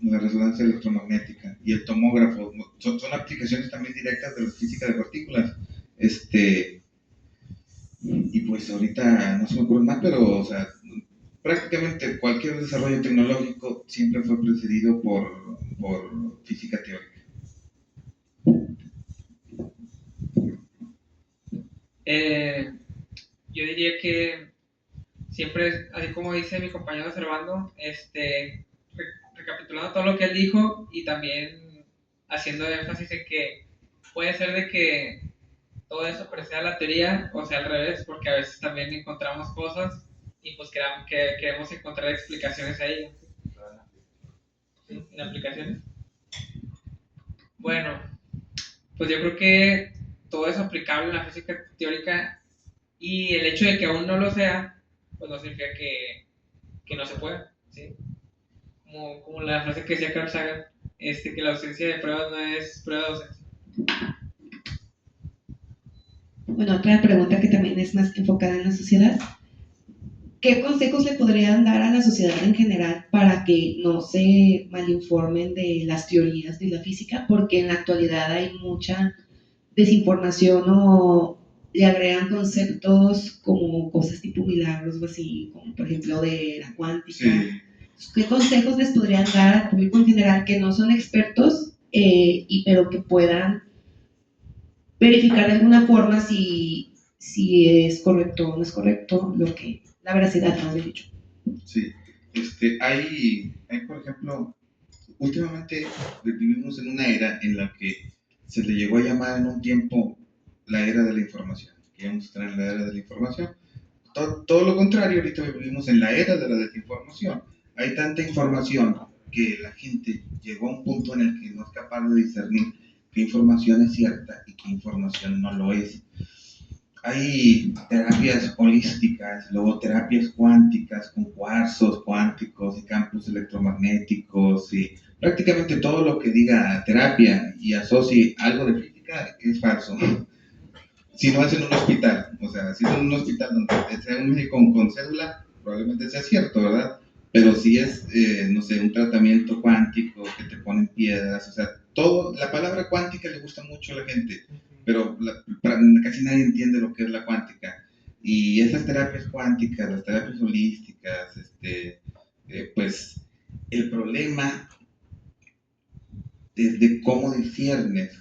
electromagnética y el tomógrafo son aplicaciones también directas de la física de partículas. Y pues ahorita no se me ocurre más, pero o sea, prácticamente cualquier desarrollo tecnológico siempre fue precedido por física teórica.
Yo diría que siempre, así como dice mi compañero Servando, recapitulando todo lo que él dijo y también haciendo énfasis en que puede ser de que todo eso preceda la teoría o sea al revés, porque a veces también encontramos cosas y pues queremos encontrar explicaciones a ellas. ¿Sí? ¿En aplicaciones? Bueno, pues yo creo que todo es aplicable en la física teórica y el hecho de que aún no lo sea, pues no significa que no se pueda, ¿sí? Como la frase que decía Carl Sagan, que la ausencia de pruebas no es prueba de ausencia.
Bueno, otra pregunta que también es más enfocada en la sociedad. ¿Qué consejos le podrían dar a la sociedad en general para que no se malinformen de las teorías de la física? Porque en la actualidad hay mucha desinformación o le agregan conceptos como cosas tipo milagros o así, como por ejemplo de la cuántica.
Sí.
¿Qué consejos les podrían dar al público en general que no son expertos, pero que puedan verificar de alguna forma si es correcto o no es correcto la veracidad, más bien dicho?
Sí, hay, por ejemplo, últimamente vivimos en una era en la que se le llegó a llamar en un tiempo la era de la información, que íbamos a estar en la era de la información. Todo lo contrario, ahorita vivimos en la era de la desinformación. Hay tanta información que la gente llegó a un punto en el que no es capaz de discernir qué información es cierta y qué información no lo es. Hay terapias holísticas, luego terapias cuánticas con cuarzos cuánticos y campos electromagnéticos y prácticamente todo lo que diga terapia y asocie algo de física es falso. Si no es en un hospital, o sea, si es en un hospital donde sea un médico con cédula, probablemente sea cierto, ¿verdad? Pero si es, no sé, un tratamiento cuántico que te ponen piedras, o sea, la palabra cuántica le gusta mucho a la gente, pero casi nadie entiende lo que es la cuántica. Y esas terapias cuánticas, las terapias holísticas, pues el problema de cómo disciernes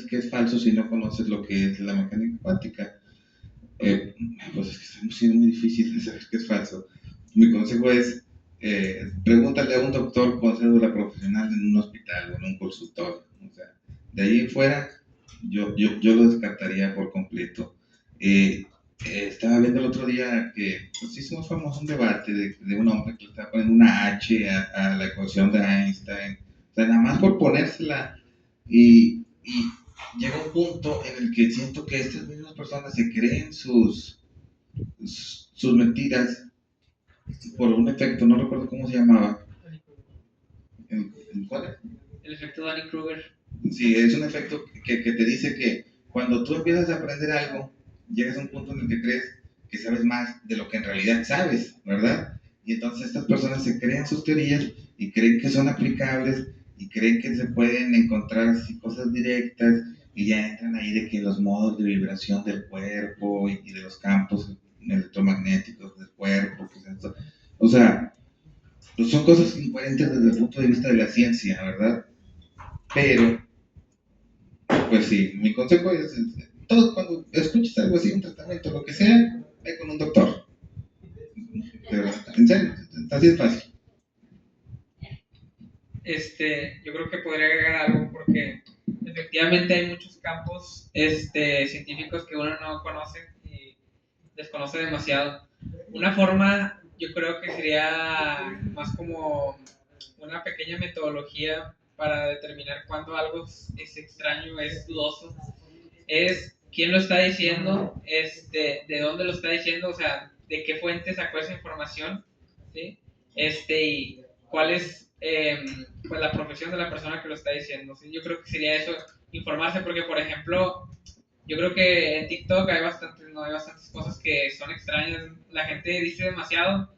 que es falso si no conoces lo que es la mecánica cuántica. Pues es que estamos siendo muy difícil de saber qué es falso. Mi consejo es, pregúntale a un doctor con cédula profesional en un hospital o en un consultorio. O sea, De ahí en fuera, yo lo descartaría por completo. Estaba viendo el otro día que pues, hizo muy famoso un debate de un hombre que le estaba poniendo una H a la ecuación de Einstein, o sea, nada más por ponérsela, y llega un punto en el que siento que estas mismas personas se creen sus mentiras por un efecto, no recuerdo cómo se llamaba. ¿Cuál?
El efecto Dunning-Kruger.
Sí, es un efecto que te dice que cuando tú empiezas a aprender algo, llegas a un punto en el que crees que sabes más de lo que en realidad sabes, ¿verdad? Y entonces estas personas se creen sus teorías y creen que son aplicables y creen que se pueden encontrar así cosas directas y ya entran ahí de que los modos de vibración del cuerpo y de los campos electromagnéticos del cuerpo, que es esto. O sea, pues son cosas incoherentes desde el punto de vista de la ciencia, ¿verdad? Pero pues sí, mi consejo es, todo cuando escuches algo así, un tratamiento, lo que sea, ve con un doctor. De verdad, en serio, así es fácil.
Yo creo que podría agregar algo porque efectivamente hay muchos campos científicos que uno no conoce y desconoce demasiado. Una forma, yo creo que sería más como una pequeña metodología para determinar cuándo algo es extraño, es dudoso, es quién lo está diciendo, de dónde lo está diciendo, o sea, de qué fuente sacó esa información, ¿sí? Y cuál es pues la profesión de la persona que lo está diciendo, ¿sí? Yo creo que sería eso, informarse, porque por ejemplo, yo creo que en TikTok hay bastantes cosas que son extrañas, la gente dice demasiado,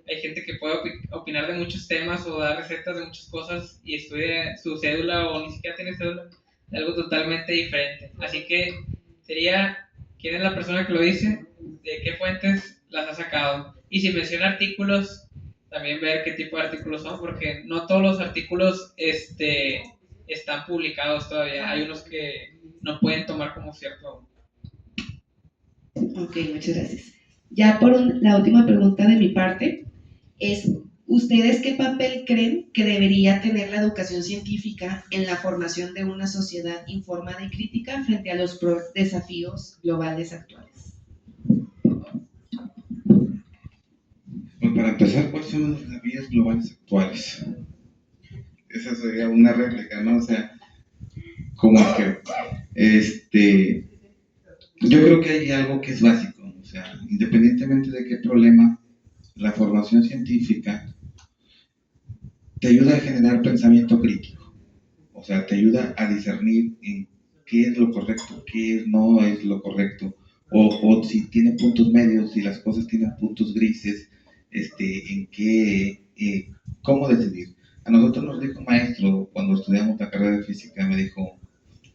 hay gente que puede opinar de muchos temas o dar recetas de muchas cosas y estudia su cédula o ni siquiera tiene cédula, de algo totalmente diferente. Así que sería quién es la persona que lo dice, de qué fuentes las ha sacado. Y si menciona artículos, también ver qué tipo de artículos son, porque no todos los artículos están publicados todavía. Hay unos que no pueden tomar como cierto.
Ok, muchas gracias. Ya la última pregunta de mi parte es, ¿ustedes qué papel creen que debería tener la educación científica en la formación de una sociedad informada y crítica frente a los desafíos globales actuales?
Pues para empezar, ¿cuáles son los desafíos globales actuales? Esa sería una réplica, ¿no? O sea, como que, yo creo que hay algo que es básico, o sea, independientemente de qué problema, la formación científica te ayuda a generar pensamiento crítico, o sea, te ayuda a discernir en qué es lo correcto, qué no es lo correcto, o si tiene puntos medios, si las cosas tienen puntos grises, en qué, cómo decidir. A nosotros nos dijo un maestro cuando estudiamos la carrera de física, me dijo,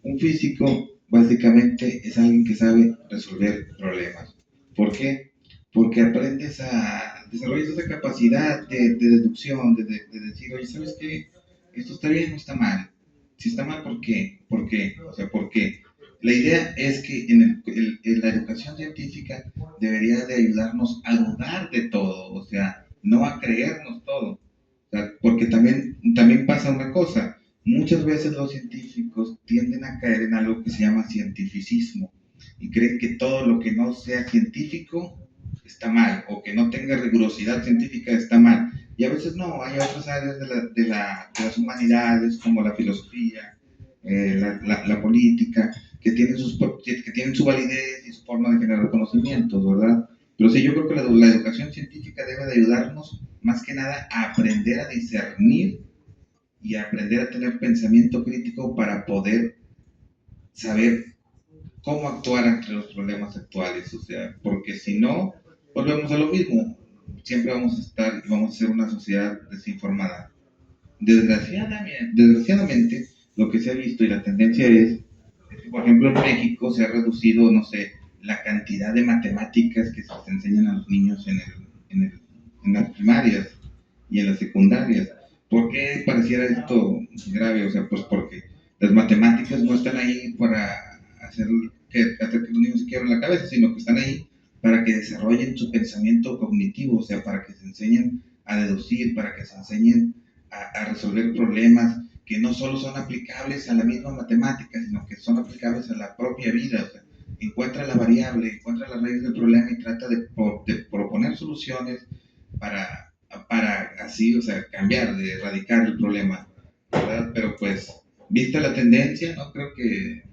un físico básicamente es alguien que sabe resolver problemas. ¿Por qué? Porque desarrollas esa capacidad de deducción, de decir, oye, ¿sabes qué? Esto está bien o está mal. Si está mal, ¿por qué? ¿Por qué? O sea, ¿por qué? La idea es que en la educación científica debería de ayudarnos a dudar de todo, o sea, no a creernos todo. O sea, porque también pasa una cosa, muchas veces los científicos tienden a caer en algo que se llama cientificismo y creen que todo lo que no sea científico está mal o que no tenga rigurosidad científica está mal. Y a veces no, hay otras áreas de las humanidades como la filosofía, la política, que tienen su validez y su forma de generar conocimientos, ¿verdad? Pero sí, yo creo que la educación científica debe de ayudarnos más que nada a aprender a discernir y aprender a tener pensamiento crítico para poder saber cómo actuar ante los problemas actuales, o sea, porque si no, volvemos a lo mismo, siempre vamos a estar y vamos a ser una sociedad desinformada. Desgraciadamente, lo que se ha visto y la tendencia es que, por ejemplo, en México se ha reducido, no sé, la cantidad de matemáticas que se les enseñan a los niños en las primarias y en las secundarias. ¿Por qué pareciera esto grave? O sea, pues porque las matemáticas no están ahí para hacer que los niños se quiebren la cabeza, sino que están ahí para que desarrollen su pensamiento cognitivo, o sea, para que se enseñen a deducir, para que se enseñen a resolver problemas que no solo son aplicables a la misma matemática, sino que son aplicables a la propia vida. O sea, encuentra la variable, encuentra la raíz del problema y trata de proponer soluciones para así, o sea, cambiar, de erradicar el problema, ¿verdad? Pero pues, vista la tendencia, no creo que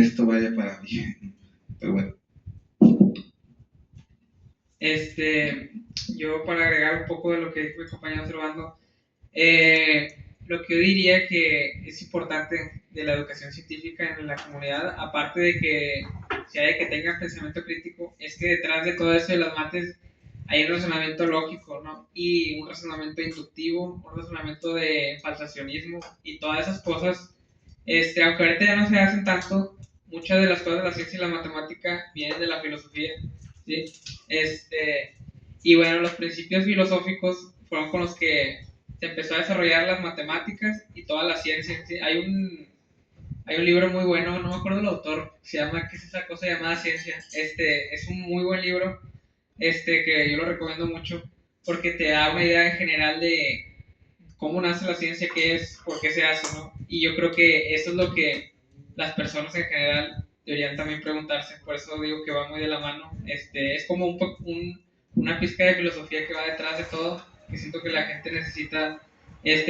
esto vaya para bien. Pero bueno.
Yo para agregar un poco de lo que dijo mi compañero Servando, lo que yo diría que es importante de la educación científica en la comunidad, aparte de que si hay que tengan pensamiento crítico, es que detrás de todo eso de las mates hay un razonamiento lógico, ¿no? Y un razonamiento inductivo, un razonamiento de falsacionismo y todas esas cosas, aunque ahorita ya no se hacen tanto, muchas de las cosas de la ciencia y la matemática vienen de la filosofía, ¿sí? Y bueno, los principios filosóficos fueron con los que se empezó a desarrollar las matemáticas y toda la ciencia, ¿sí? Hay un libro muy bueno, no me acuerdo el autor, se llama, ¿qué es esa cosa llamada ciencia? Es un muy buen libro, que yo lo recomiendo mucho, porque te da una idea en general de cómo nace la ciencia, qué es, por qué se hace, ¿no? Y yo creo que eso es lo que las personas en general deberían también preguntarse, por eso digo que va muy de la mano, es como una pizca de filosofía que va detrás de todo, que siento que la gente necesita,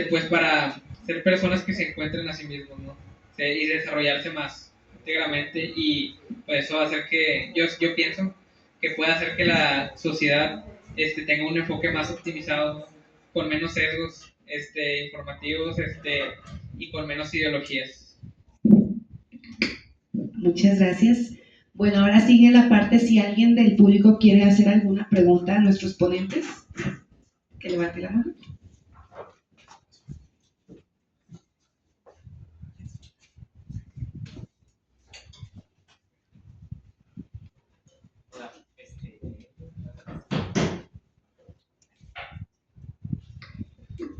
pues para ser personas que se encuentren a sí mismos, ¿no? Sí, y desarrollarse más íntegramente, y pues eso va a hacer que, yo pienso, que pueda hacer que la sociedad tenga un enfoque más optimizado, ¿no? Con menos sesgos informativos y con menos ideologías.
Muchas gracias. Bueno, ahora sigue la parte, si alguien del público quiere hacer alguna pregunta a nuestros ponentes, que levante la mano.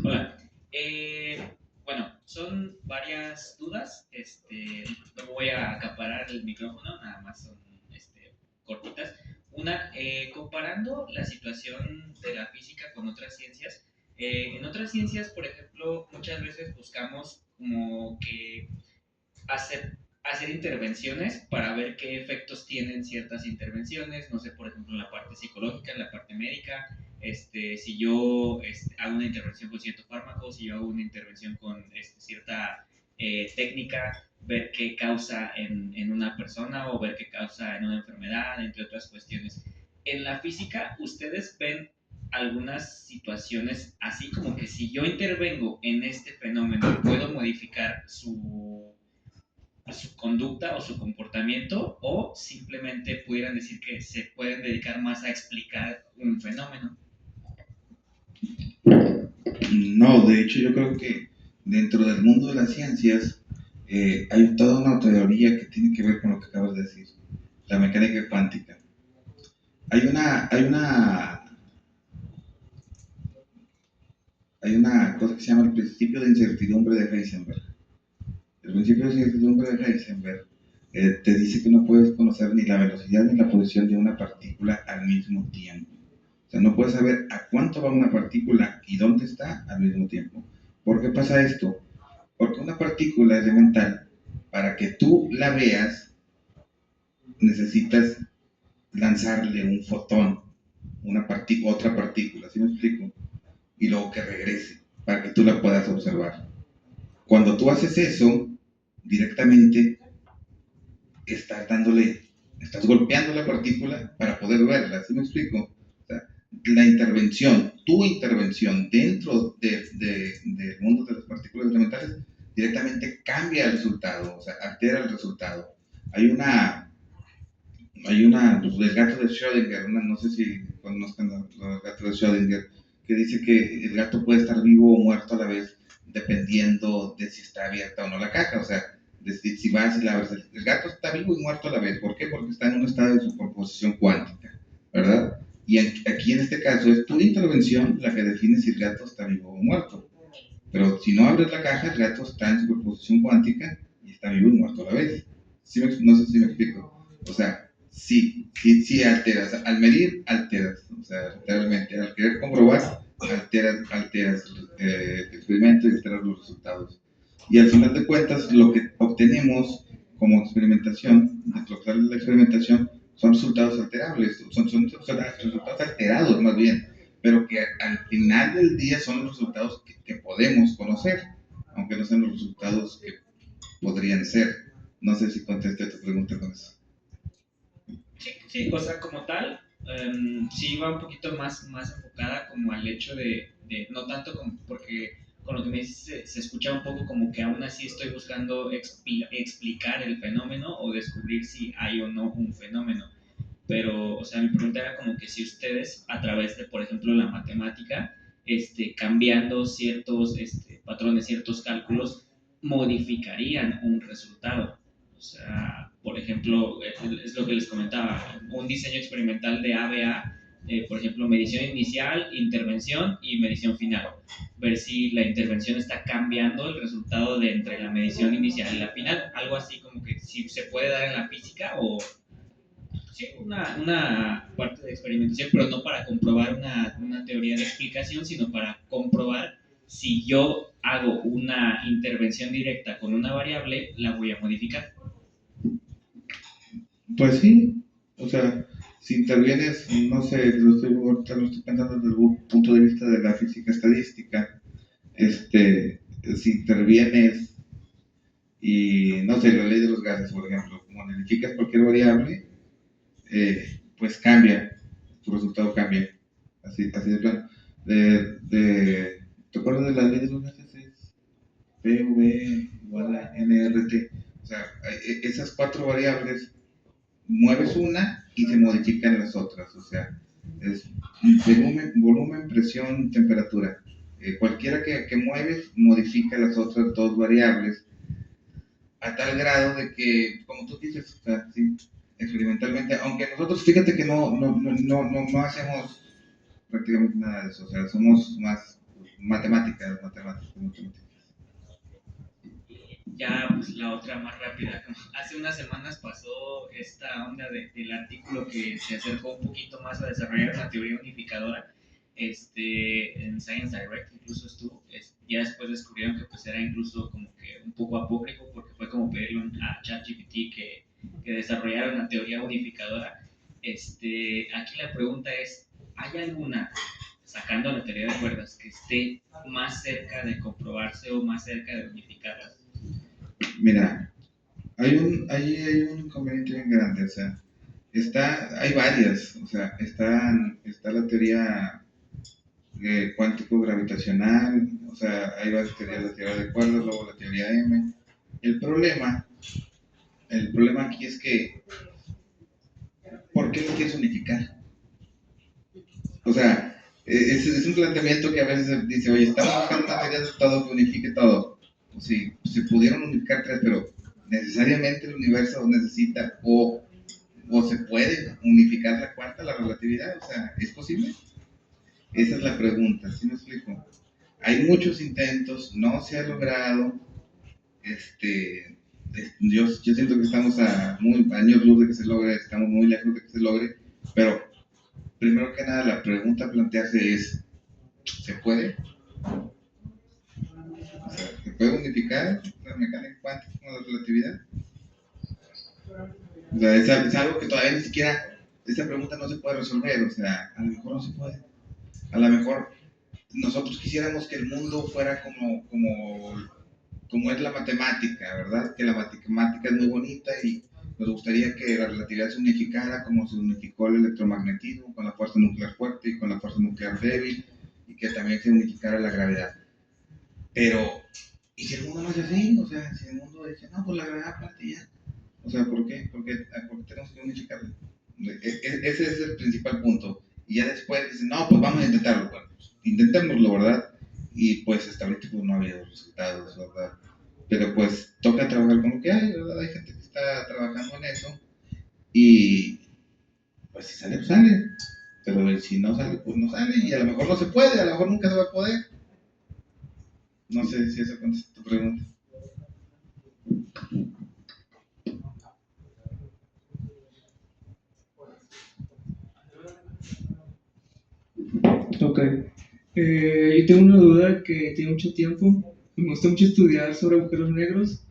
Hola. Bueno, son varias dudas. No voy a acaparar el micrófono, nada más son cortitas. Una, comparando la situación de la física con otras ciencias. En otras ciencias, por ejemplo, muchas veces buscamos como que hacer intervenciones para ver qué efectos tienen ciertas intervenciones, no sé, por ejemplo, en la parte psicológica, en la parte médica, si yo hago una intervención con cierto fármaco, si yo hago una intervención con cierta técnica, ver qué causa en una persona o ver qué causa en una enfermedad, entre otras cuestiones. En la física, ¿ustedes ven algunas situaciones así como que si yo intervengo en este fenómeno, puedo modificar su conducta o su comportamiento, o simplemente pudieran decir que se pueden dedicar más a explicar un fenómeno?
No, de hecho yo creo que dentro del mundo de las ciencias hay toda una teoría que tiene que ver con lo que acabas de decir, la mecánica cuántica. Hay una cosa que se llama el principio de incertidumbre de Heisenberg. El principio de incertidumbre de Heisenberg te dice que no puedes conocer ni la velocidad ni la posición de una partícula al mismo tiempo. O sea, no puedes saber a cuánto va una partícula y dónde está al mismo tiempo. ¿Por qué pasa esto? Porque una partícula elemental, para que tú la veas, necesitas lanzarle un fotón, otra partícula, ¿sí me explico? Y luego que regrese, para que tú la puedas observar. Cuando tú haces eso, directamente estás golpeando la partícula para poder verla, ¿sí me explico? O sea, tu intervención dentro del mundo de las partículas elementales directamente cambia el resultado, o sea, altera el resultado. Hay pues, el gato de Schrödinger, no sé si conozcan los gatos de Schrödinger, que dice que el gato puede estar vivo o muerto a la vez, dependiendo de si está abierta o no la caja. O sea, si vas y la abres, el gato está vivo y muerto a la vez. ¿Por qué? Porque está en un estado de superposición cuántica, ¿verdad? Y aquí en este caso es tu intervención la que define si el gato está vivo o muerto. Pero si no abres la caja, el gato está en superposición cuántica y está vivo y muerto a la vez. No sé si me explico. O sea, sí alteras. Al medir, alteras. O sea, literalmente, al querer comprobar, alteras el experimento y alteras los resultados. Y al final de cuentas, lo que obtenemos como experimentación, lo que sale de la experimentación, son resultados alterables, son resultados alterados más bien, pero que al final del día son los resultados que podemos conocer, aunque no sean los resultados que podrían ser. No sé si contesté tu pregunta con eso.
Sí, o sea, como tal, sí va un poquito más enfocada como al hecho de no tanto como, porque con lo que me dices se escucha un poco como que aún así estoy buscando explicar el fenómeno o descubrir si hay o no un fenómeno. Pero, o sea, mi pregunta era como que si ustedes, a través de, por ejemplo, la matemática, cambiando ciertos patrones, ciertos cálculos, modificarían un resultado. O sea, por ejemplo, es lo que les comentaba, un diseño experimental de ABA, por ejemplo, medición inicial, intervención y medición final. Ver si la intervención está cambiando el resultado de entre la medición inicial y la final. Algo así como que si se puede dar en la física o sí, una parte de experimentación, pero no para comprobar una teoría de explicación, sino para comprobar si yo hago una intervención directa con una variable, la voy a modificar.
Pues sí, o sea, si intervienes, no sé, ahorita lo estoy pensando desde el punto de vista de la física estadística, si intervienes y, no sé, la ley de los gases, por ejemplo, modificas cualquier variable, pues cambia, tu resultado cambia, así de plano. ¿Te acuerdas de la ley de los gases? Es PV igual a NRT. O sea, esas 4 variables, mueves una y se modifican las otras. O sea, es volumen, presión, temperatura. Cualquiera que mueves modifica las otras 2 variables a tal grado de que, como tú dices, o sea, sí, experimentalmente, aunque nosotros, fíjate que no hacemos prácticamente nada de eso, o sea, somos más matemáticas.
Ya, pues la otra más rápida. Hace unas semanas pasó esta onda del artículo que se acercó un poquito más a desarrollar una teoría unificadora en Science Direct, incluso estuvo. Ya después descubrieron que pues era incluso como que un poco apócrifo porque fue como pedirle a ChatGPT que desarrollara una teoría unificadora. Aquí la pregunta es, ¿hay alguna, sacando la teoría de cuerdas, que esté más cerca de comprobarse o más cerca de unificarlas?
Mira, hay un inconveniente bien grande, o sea, hay varias, o sea, está la teoría cuántico gravitacional, o sea, hay varias teorías, la teoría de cuerdas, luego la teoría M. El problema, el problema aquí es que, ¿por qué lo quieres unificar? O sea, es un planteamiento que a veces dice, oye, estamos buscando una teoría de todo que unifique todo. Pues sí, se pudieron unificar 3, pero necesariamente el universo necesita o se puede unificar la cuarta, la relatividad, o sea, ¿es posible? Esa es la pregunta, ¿sí me explico? Hay muchos intentos, no se ha logrado, yo siento que estamos a años luz de que se logre, estamos muy lejos de que se logre, pero primero que nada la pregunta a plantearse es, ¿se puede? O sea, ¿se puede unificar la mecánica cuántica con la relatividad? O sea, es algo que todavía ni siquiera, esa pregunta no se puede resolver, o sea, a lo mejor no se puede. A lo mejor nosotros quisiéramos que el mundo fuera como es la matemática, ¿verdad? Que la matemática es muy bonita y nos gustaría que la relatividad se unificara como se unificó el electromagnetismo con la fuerza nuclear fuerte y con la fuerza nuclear débil y que también se unificara la gravedad. Pero, ¿y si el mundo no es así? O sea, si el mundo dice, no, pues la gravedad parte ya. O sea, ¿por qué? Porque tenemos que unificarla. Ese es el principal punto. Y ya después dicen, no, pues vamos a intentarlo. Bueno, pues, intentémoslo, ¿verdad? Y pues hasta ahorita pues, no ha habido resultados, ¿verdad? Pero pues toca trabajar con lo que hay, ¿verdad? Hay gente que está trabajando en eso. Y pues si sale, pues sale. Pero si no sale, pues no sale. Y a lo mejor no se puede, a lo mejor nunca se va a poder. No sé si eso contesta tu pregunta.
Ok. Yo tengo una duda que tiene mucho tiempo me gusta mucho estudiar sobre agujeros negros,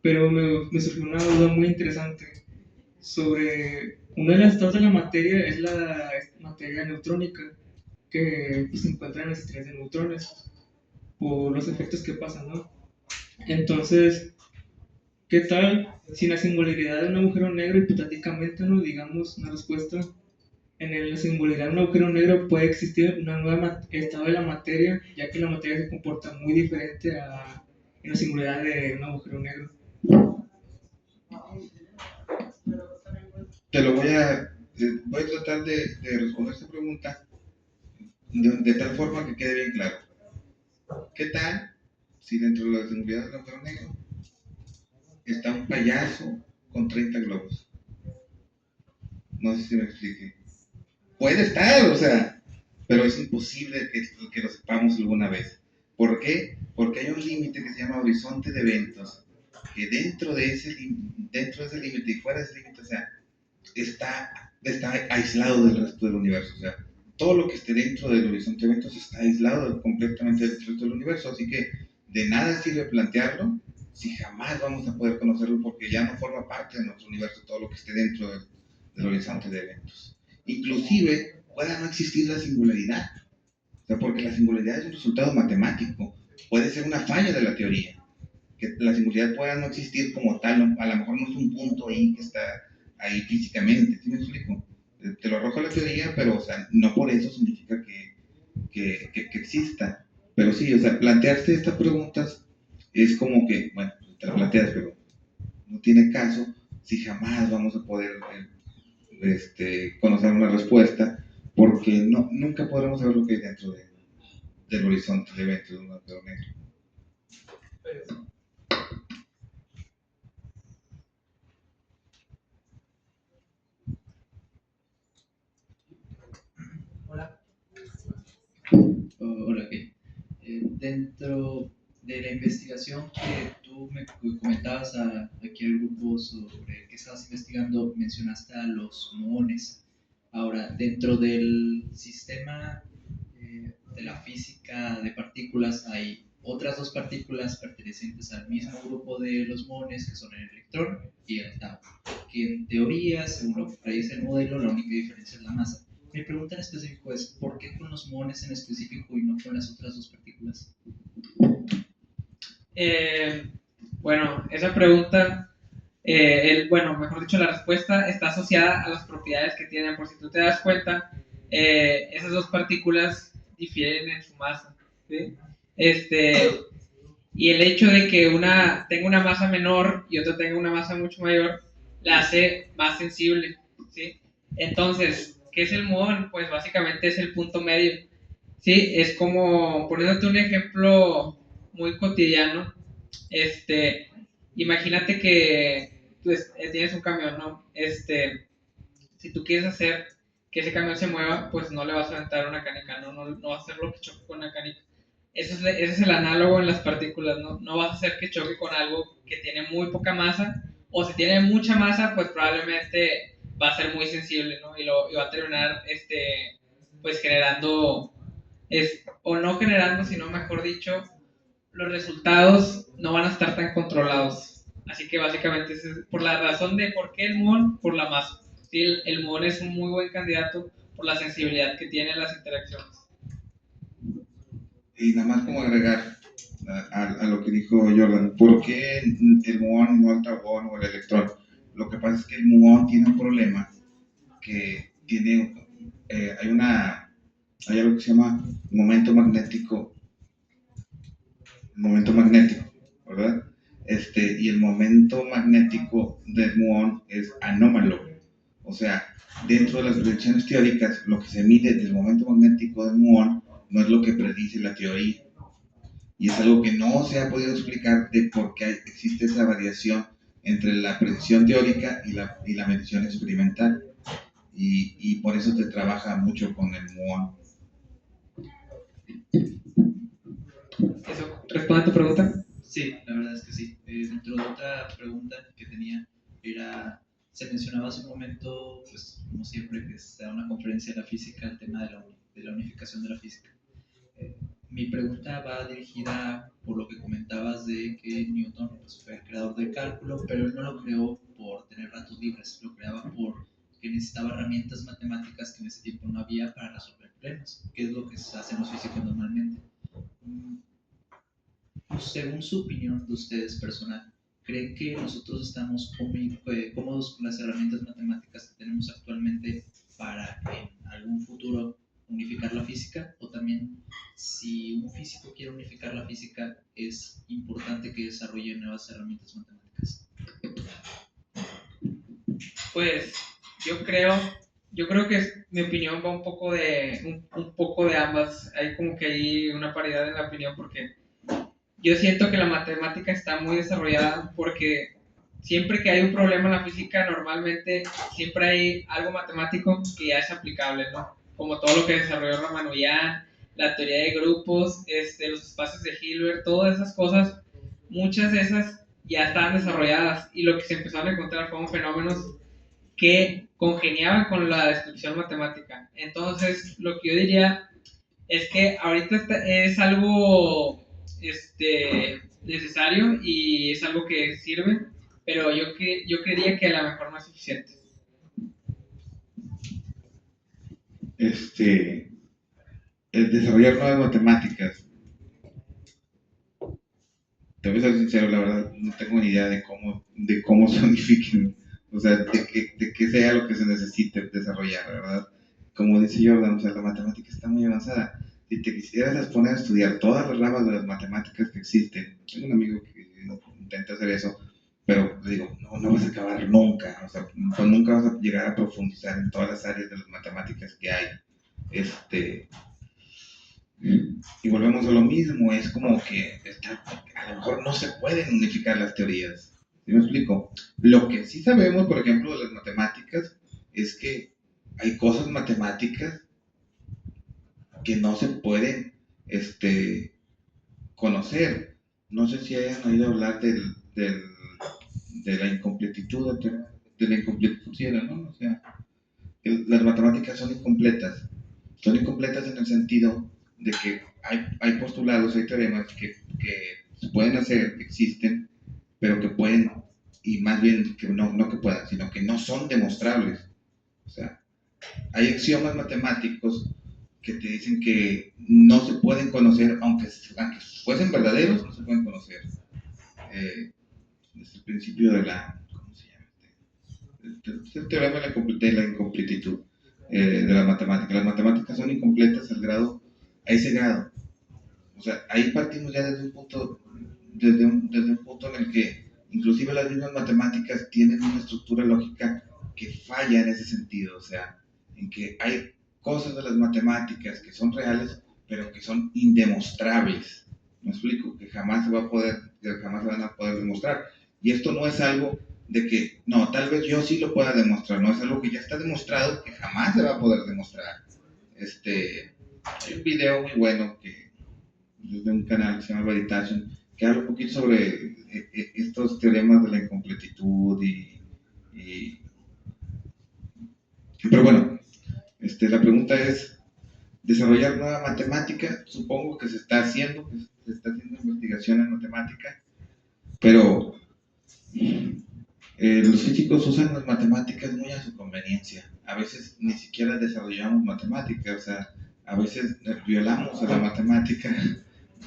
pero me surgió una duda muy interesante sobre uno de los estados de la materia, es la materia neutrónica, que pues, se encuentra en las estrellas de neutrones por los efectos que pasan, ¿no? Entonces, ¿qué tal si la singularidad de un agujero negro, hipotéticamente, no digamos una respuesta, en la singularidad de un agujero negro puede existir un nuevo estado de la materia, ya que la materia se comporta muy diferente en la singularidad de un agujero negro?
Voy a tratar de responder esta pregunta de tal forma que quede bien claro. ¿Qué tal si dentro de la singularidad del agujero negro está un payaso con 30 globos? No sé si me explique. Puede estar, o sea, pero es imposible que lo sepamos alguna vez. ¿Por qué? Porque hay un límite que se llama horizonte de eventos, que dentro de ese límite y fuera de ese límite, o sea, está aislado del resto del universo. O sea, todo lo que esté dentro del horizonte de eventos está aislado completamente del resto del universo. Así que de nada sirve plantearlo si jamás vamos a poder conocerlo, porque ya no forma parte de nuestro universo todo lo que esté dentro del horizonte de eventos. Inclusive pueda no existir la singularidad, o sea, porque la singularidad es un resultado matemático, puede ser una falla de la teoría, que la singularidad pueda no existir como tal, a lo mejor no es un punto ahí que está ahí físicamente, ¿sí me explico? Te lo arrojo la teoría, pero o sea, no por eso significa que exista. Pero sí, o sea, plantearse estas preguntas es como que, bueno, te la planteas, pero no tiene caso si jamás vamos a poder conocer una respuesta, porque nunca podremos saber lo que hay dentro del horizonte de eventos de un agujero negro.
Hola. Hola, ok. Dentro de la investigación que tú me comentabas aquí al grupo sobre qué estabas investigando, mencionaste a los muones. Ahora, dentro del sistema de la física de partículas hay otras dos partículas pertenecientes al mismo grupo de los muones, que son el electrón y el tau, que en teoría, según lo que predice el modelo, la única diferencia es la masa. Mi pregunta en específico es, ¿por qué con los muones en específico y no con las otras dos partículas?
Bueno, esa pregunta, mejor dicho, la respuesta está asociada a las propiedades que tienen. Por si tú te das cuenta, esas dos partículas difieren en su masa, ¿sí? Y el hecho de que una tenga una masa menor y otra tenga una masa mucho mayor, la hace más sensible, ¿sí? Entonces, ¿qué es el muón? Pues básicamente es el punto medio, ¿sí? Es como, poniéndote un ejemplo muy cotidiano, imagínate que pues, tienes un camión, ¿no? Si tú quieres hacer que ese camión se mueva, pues no le vas a aventar una canica, no vas a hacer lo que choque con una canica. Ese es el análogo en las partículas, ¿no? No vas a hacer que choque con algo que tiene muy poca masa, o si tiene mucha masa, pues probablemente va a ser muy sensible, ¿no? Y va a terminar, pues generando, o no generando, sino mejor dicho, los resultados no van a estar tan controlados. Así que básicamente es por la razón de por qué el muón, por la masa. ¿Sí? El muón es un muy buen candidato por la sensibilidad que tiene en las interacciones.
Y nada más como agregar a lo que dijo Jordan, ¿por qué el muón y no el tauón o el electrón? Lo que pasa es que el muón tiene un problema que tiene, hay algo que se llama momento magnético, ¿verdad? Y el momento magnético del muón es anómalo. O sea, dentro de las predicciones teóricas, lo que se mide del momento magnético del muón no es lo que predice la teoría. Y es algo que no se ha podido explicar de por qué existe esa variación entre la predicción teórica y la medición experimental. Y por eso se trabaja mucho con el muón.
¿Eso responde a tu pregunta?
Sí, la verdad es que sí. Dentro de otra pregunta que tenía se mencionaba hace un momento, pues como siempre que se da una conferencia de la física, el tema de la unificación de la física. Mi pregunta va dirigida por lo que comentabas de que Newton pues, fue el creador del cálculo, pero él no lo creó por tener ratos libres, lo creaba porque necesitaba herramientas matemáticas que en ese tiempo no había para resolver problemas, que es lo que se hace en los físicos normalmente. Según su opinión de ustedes personal, ¿creen que nosotros estamos cómodos con las herramientas matemáticas que tenemos actualmente para en algún futuro unificar la física? O también, si un físico quiere unificar la física, es importante que desarrolle nuevas herramientas matemáticas.
Pues yo creo que mi opinión va un poco de ambas. Hay como que hay una paridad en la opinión porque yo siento que la matemática está muy desarrollada porque siempre que hay un problema en la física, normalmente siempre hay algo matemático que ya es aplicable, ¿no? Como todo lo que desarrolló Ramanujan, la teoría de grupos, los espacios de Hilbert, todas esas cosas, muchas de esas ya estaban desarrolladas y lo que se empezaron a encontrar fueron fenómenos que congeniaban con la descripción matemática. Entonces, lo que yo diría es que ahorita es algo necesario y es algo que sirve, pero yo creería que a lo mejor no es suficiente.
El desarrollar nuevas matemáticas, te voy a ser sincero, la verdad, no tengo ni idea de cómo se unifiquen, o sea, de qué sea lo que se necesite desarrollar, ¿verdad? Como dice Jordan, o sea, la matemática está muy avanzada. Si te quisieras poner a estudiar todas las ramas de las matemáticas que existen, tengo un amigo que intenta hacer eso, pero le digo, no vas a acabar nunca, o sea, pues nunca vas a llegar a profundizar en todas las áreas de las matemáticas que hay. Y volvemos a lo mismo, es como que a lo mejor no se pueden unificar las teorías. ¿Sí me explico? Lo que sí sabemos, por ejemplo, de las matemáticas, es que hay cosas matemáticas que no se pueden conocer. No sé si hayan oído hablar de la incompletitud, de la incompletitud, ¿no? O sea, las matemáticas son incompletas. Son incompletas en el sentido de que hay postulados, hay teoremas que se pueden hacer, que existen, pero que pueden, y más bien que no que puedan, sino que no son demostrables. O sea, hay axiomas matemáticos que te dicen que no se pueden conocer, aunque fuesen verdaderos, no se pueden conocer. Es el principio de la, ¿cómo se llama? El teorema de la incompletitud de las matemáticas. Las matemáticas son incompletas a ese grado. O sea, ahí partimos ya desde un punto en el que inclusive las mismas matemáticas tienen una estructura lógica que falla en ese sentido. O sea, en que hay cosas de las matemáticas que son reales, pero que son indemostrables. ¿Me explico? Que jamás se van a poder demostrar. Y esto no es algo de que, no, tal vez yo sí lo pueda demostrar, no, es algo que ya está demostrado que jamás se va a poder demostrar. Hay un video muy bueno que es de un canal que se llama Veritasium, que habla un poquito sobre estos teoremas de la incompletitud pero bueno, la pregunta es, desarrollar nueva matemática, supongo que se está haciendo investigación en matemática, pero los físicos usan las matemáticas muy a su conveniencia. A veces ni siquiera desarrollamos matemática, o sea, a veces violamos a la matemática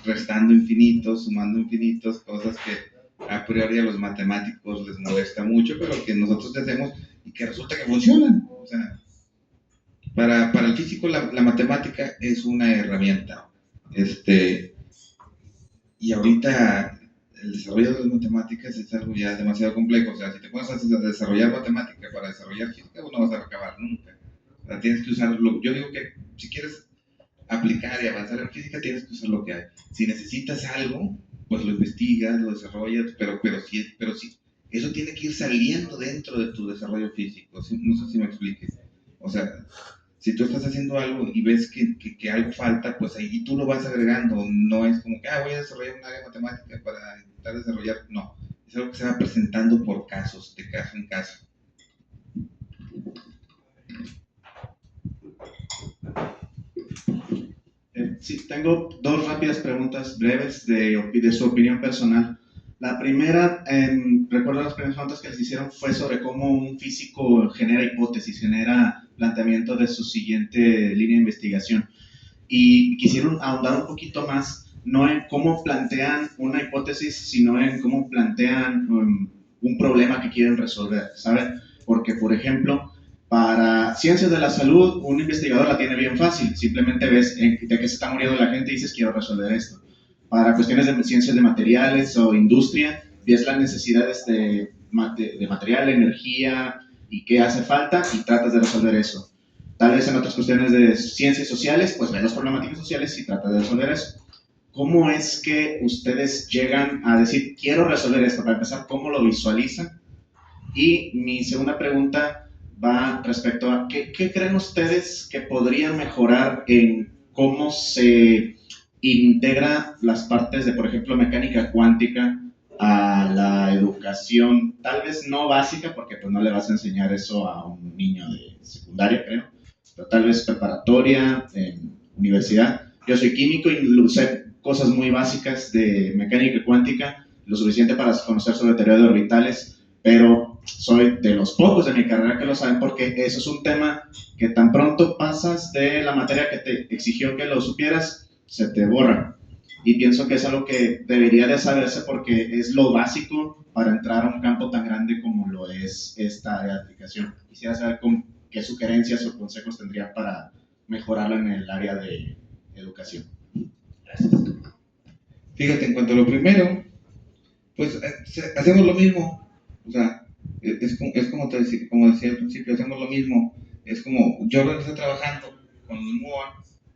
restando infinitos, sumando infinitos, cosas que a priori a los matemáticos les molesta mucho, pero que nosotros hacemos y que resulta que funcionan. O sea, para el físico la matemática es una herramienta. Y ahorita el desarrollo de las matemáticas es algo ya demasiado complejo. O sea, si te pones a desarrollar matemática para desarrollar física, pues no vas a acabar nunca. O sea, tienes que usarlo. Yo digo que si quieres aplicar y avanzar en física, tienes que usar lo que hay. Si necesitas algo, pues lo investigas, lo desarrollas, pero sí, eso tiene que ir saliendo dentro de tu desarrollo físico. No sé si me expliques. O sea, si tú estás haciendo algo y ves que algo falta, pues ahí tú lo vas agregando. No es como que, voy a desarrollar un área de matemática para intentar desarrollar. No, es algo que se va presentando por casos, de caso en caso.
Sí, tengo dos rápidas preguntas breves de su opinión personal. La primera, recuerdo las primeras preguntas que les hicieron fue sobre cómo un físico genera hipótesis, genera planteamiento de su siguiente línea de investigación. Y quisieron ahondar un poquito más, no en cómo plantean una hipótesis, sino en cómo plantean un problema que quieren resolver, ¿saben? Porque, por ejemplo, para ciencias de la salud, un investigador la tiene bien fácil. Simplemente ves de qué se está muriendo la gente y dices, quiero resolver esto. Para cuestiones de ciencias de materiales o industria, ves las necesidades de material, energía y qué hace falta y tratas de resolver eso. Tal vez en otras cuestiones de ciencias sociales, pues ves las problemáticas sociales y tratas de resolver eso. ¿Cómo es que ustedes llegan a decir, quiero resolver esto? Para empezar, ¿cómo lo visualizan? Y mi segunda pregunta va respecto a ¿qué creen ustedes que podría mejorar en cómo se integra las partes de, por ejemplo, mecánica cuántica a la educación, tal vez no básica, porque pues no le vas a enseñar eso a un niño de secundaria, creo, pero tal vez preparatoria, en universidad? Yo soy químico y sé cosas muy básicas de mecánica cuántica, lo suficiente para conocer sobre teoría de orbitales, pero soy de los pocos de mi carrera que lo saben, porque eso es un tema que tan pronto pasas de la materia que te exigió que lo supieras, se te borra. Y pienso que es algo que debería de saberse porque es lo básico para entrar a un campo tan grande como lo es esta área de aplicación. Quisiera saber qué sugerencias o consejos tendría para mejorarlo en el área de educación.
Gracias.
Fíjate, en cuanto a lo primero, pues hacemos lo mismo. O sea, es como decía al principio, hacemos lo mismo. Es como, yo ahora estoy trabajando con el muón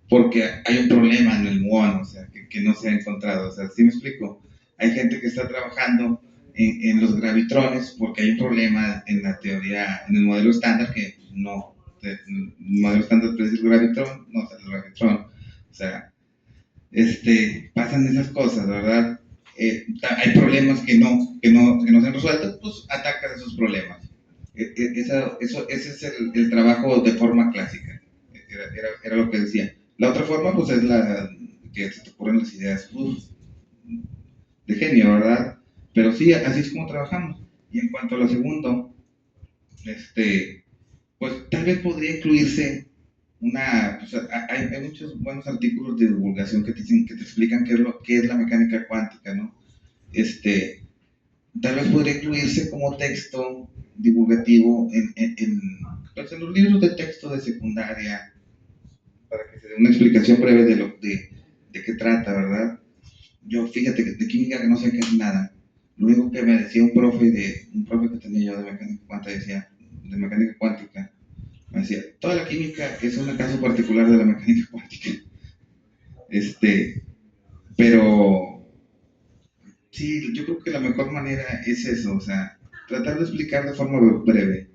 porque hay un problema en el muón, o sea, que no se ha encontrado. O sea, ¿sí me explico? Hay gente que está trabajando en los gravitrones porque hay un problema en la teoría, en el modelo estándar que no, el modelo estándar predice el gravitrón, no es el gravitrón. O sea, pasan esas cosas, ¿verdad? Hay problemas que no se han resuelto, pues atacas esos problemas. Ese es el trabajo de forma clásica. Era lo que decía. La otra forma, pues, es la que se te ocurren las ideas de genio, ¿verdad? Pero sí, así es como trabajamos. Y en cuanto a lo segundo, pues tal vez podría incluirse hay muchos buenos artículos de divulgación que te explican qué es la mecánica cuántica, ¿no? Tal vez podría incluirse como texto divulgativo en los libros de texto de secundaria, para que se dé una explicación breve de qué trata, ¿verdad? Yo, fíjate, de química que no sé qué es nada. Lo único que me decía un profe que tenía yo de mecánica cuántica, me decía, toda la química es un caso particular de la mecánica cuántica. Pero sí, yo creo que la mejor manera es eso, o sea, tratar de explicar de forma breve.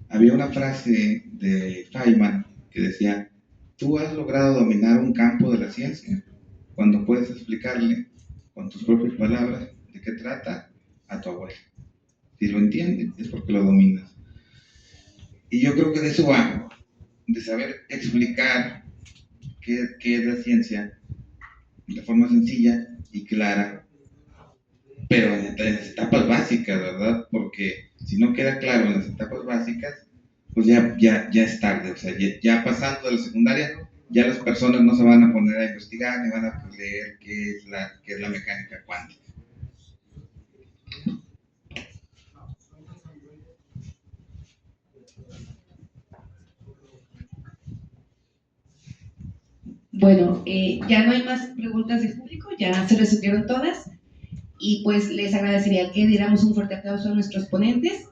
Había una frase de Feynman que decía, tú has logrado dominar un campo de la ciencia cuando puedes explicarle con tus propias palabras de qué trata a tu abuelo. Si lo entiendes es porque lo dominas. Y yo creo que de eso va, de saber explicar qué es la ciencia de forma sencilla y clara, pero en las etapas básicas, ¿verdad? Porque si no queda claro en las etapas básicas, pues ya es tarde. O sea, ya pasando de la secundaria, ya las personas no se van a poner a investigar ni van a leer qué es la mecánica cuántica.
Bueno, ya no hay más preguntas del público, ya se resolvieron todas y pues les agradecería que diéramos un fuerte aplauso a nuestros ponentes.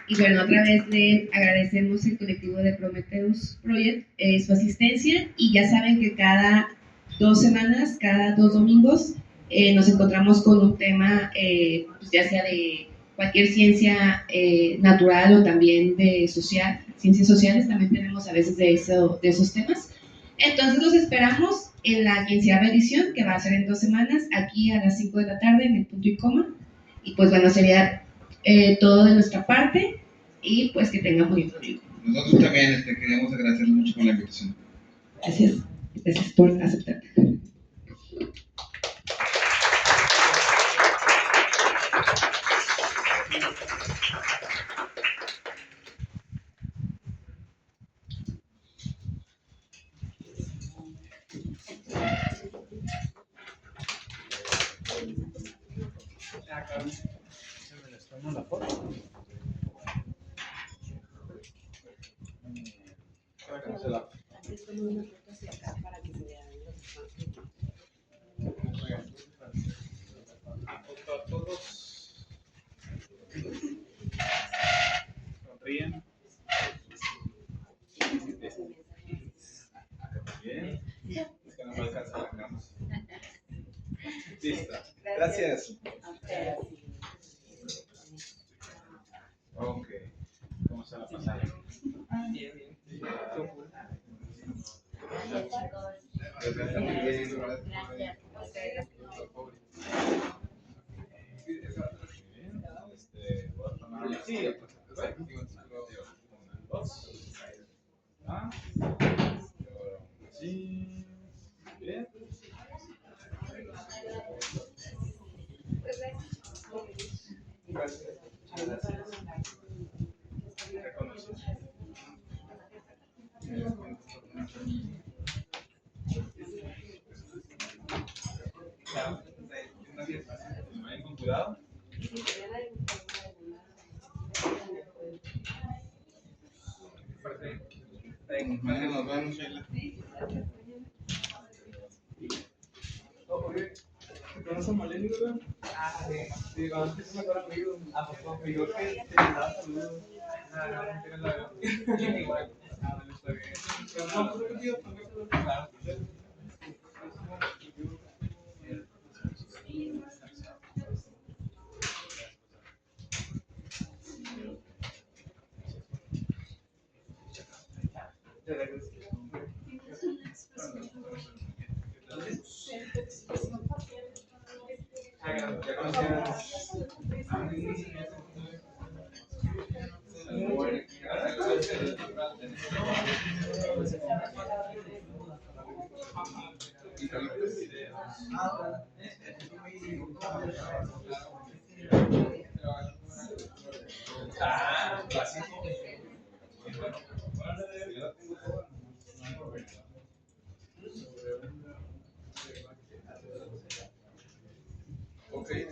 Y bueno, otra vez le agradecemos al colectivo de Prometheus Project su asistencia y ya saben que cada 2 semanas, cada 2 domingos, nos encontramos con un tema, pues ya sea de cualquier ciencia natural o también de ciencias sociales, también tenemos a veces de esos temas. Entonces los esperamos en la 15ª edición, que va a ser en 2 semanas, aquí a las 5 de la tarde en el Punto y Coma. Y pues bueno, sería todo de nuestra parte. y pues que tengan bonito día.
Nosotros también queríamos agradecerles mucho por la invitación.
Gracias. Gracias por aceptar.
A todos. Sonríen. Bien. Es que no me alcanza la cama. Listo. Gracias. Ok. ¿Cómo se la pasaron? Bien, bien. Voy a tomar una silla. Dos. Ah. Sí. Bien. Gracias. Vayan con cuidado.
Mañana nos vemos, Sheila.
¿Conoces a Maleni, verdad? Ah, sí. Digo, antes se me acuerdo amigo. Ah, pues me dijo que te mandaba saludos. Ah, no, no, no. Igual. Ah, bueno, está bien. Pero no, pues que yo también se lo claro. Ya conocías. Ah, clásico. Okay.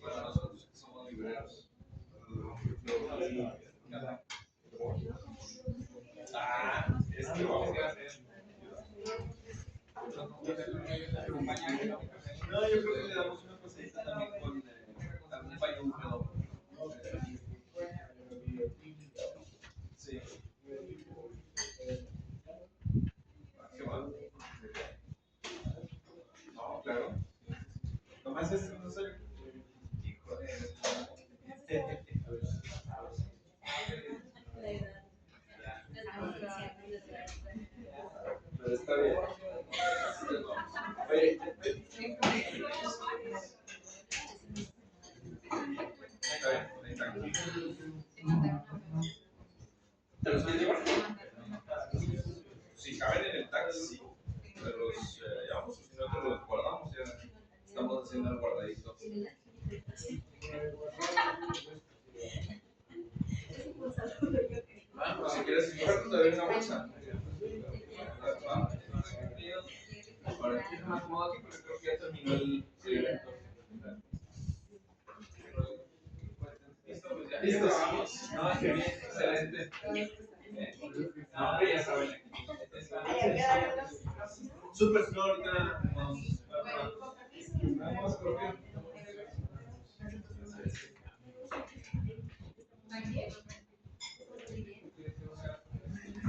Para nosotros que somos libreros. Ah, es que vamos a hacer. No, yo creo que le damos una pasadita también con algún paño húmedo. Sí. ¿Qué va? No, claro. Nomás no soy. Pero está bien. Oye, está bien, tranquilo. ¿Te los quieres llevar? Si caben en el taxi, te los llevamos. Si no, te los guardamos. Ya estamos haciendo el guardadito. Ah, pues si quieres, te doy una bolsa. Para que es más cómodo aquí, porque creo que ya terminó el evento. Listo, pues ya. Listo, vamos. No, qué bien, excelente. No, ya saben. Súper, no, ahorita nos.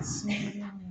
Sobre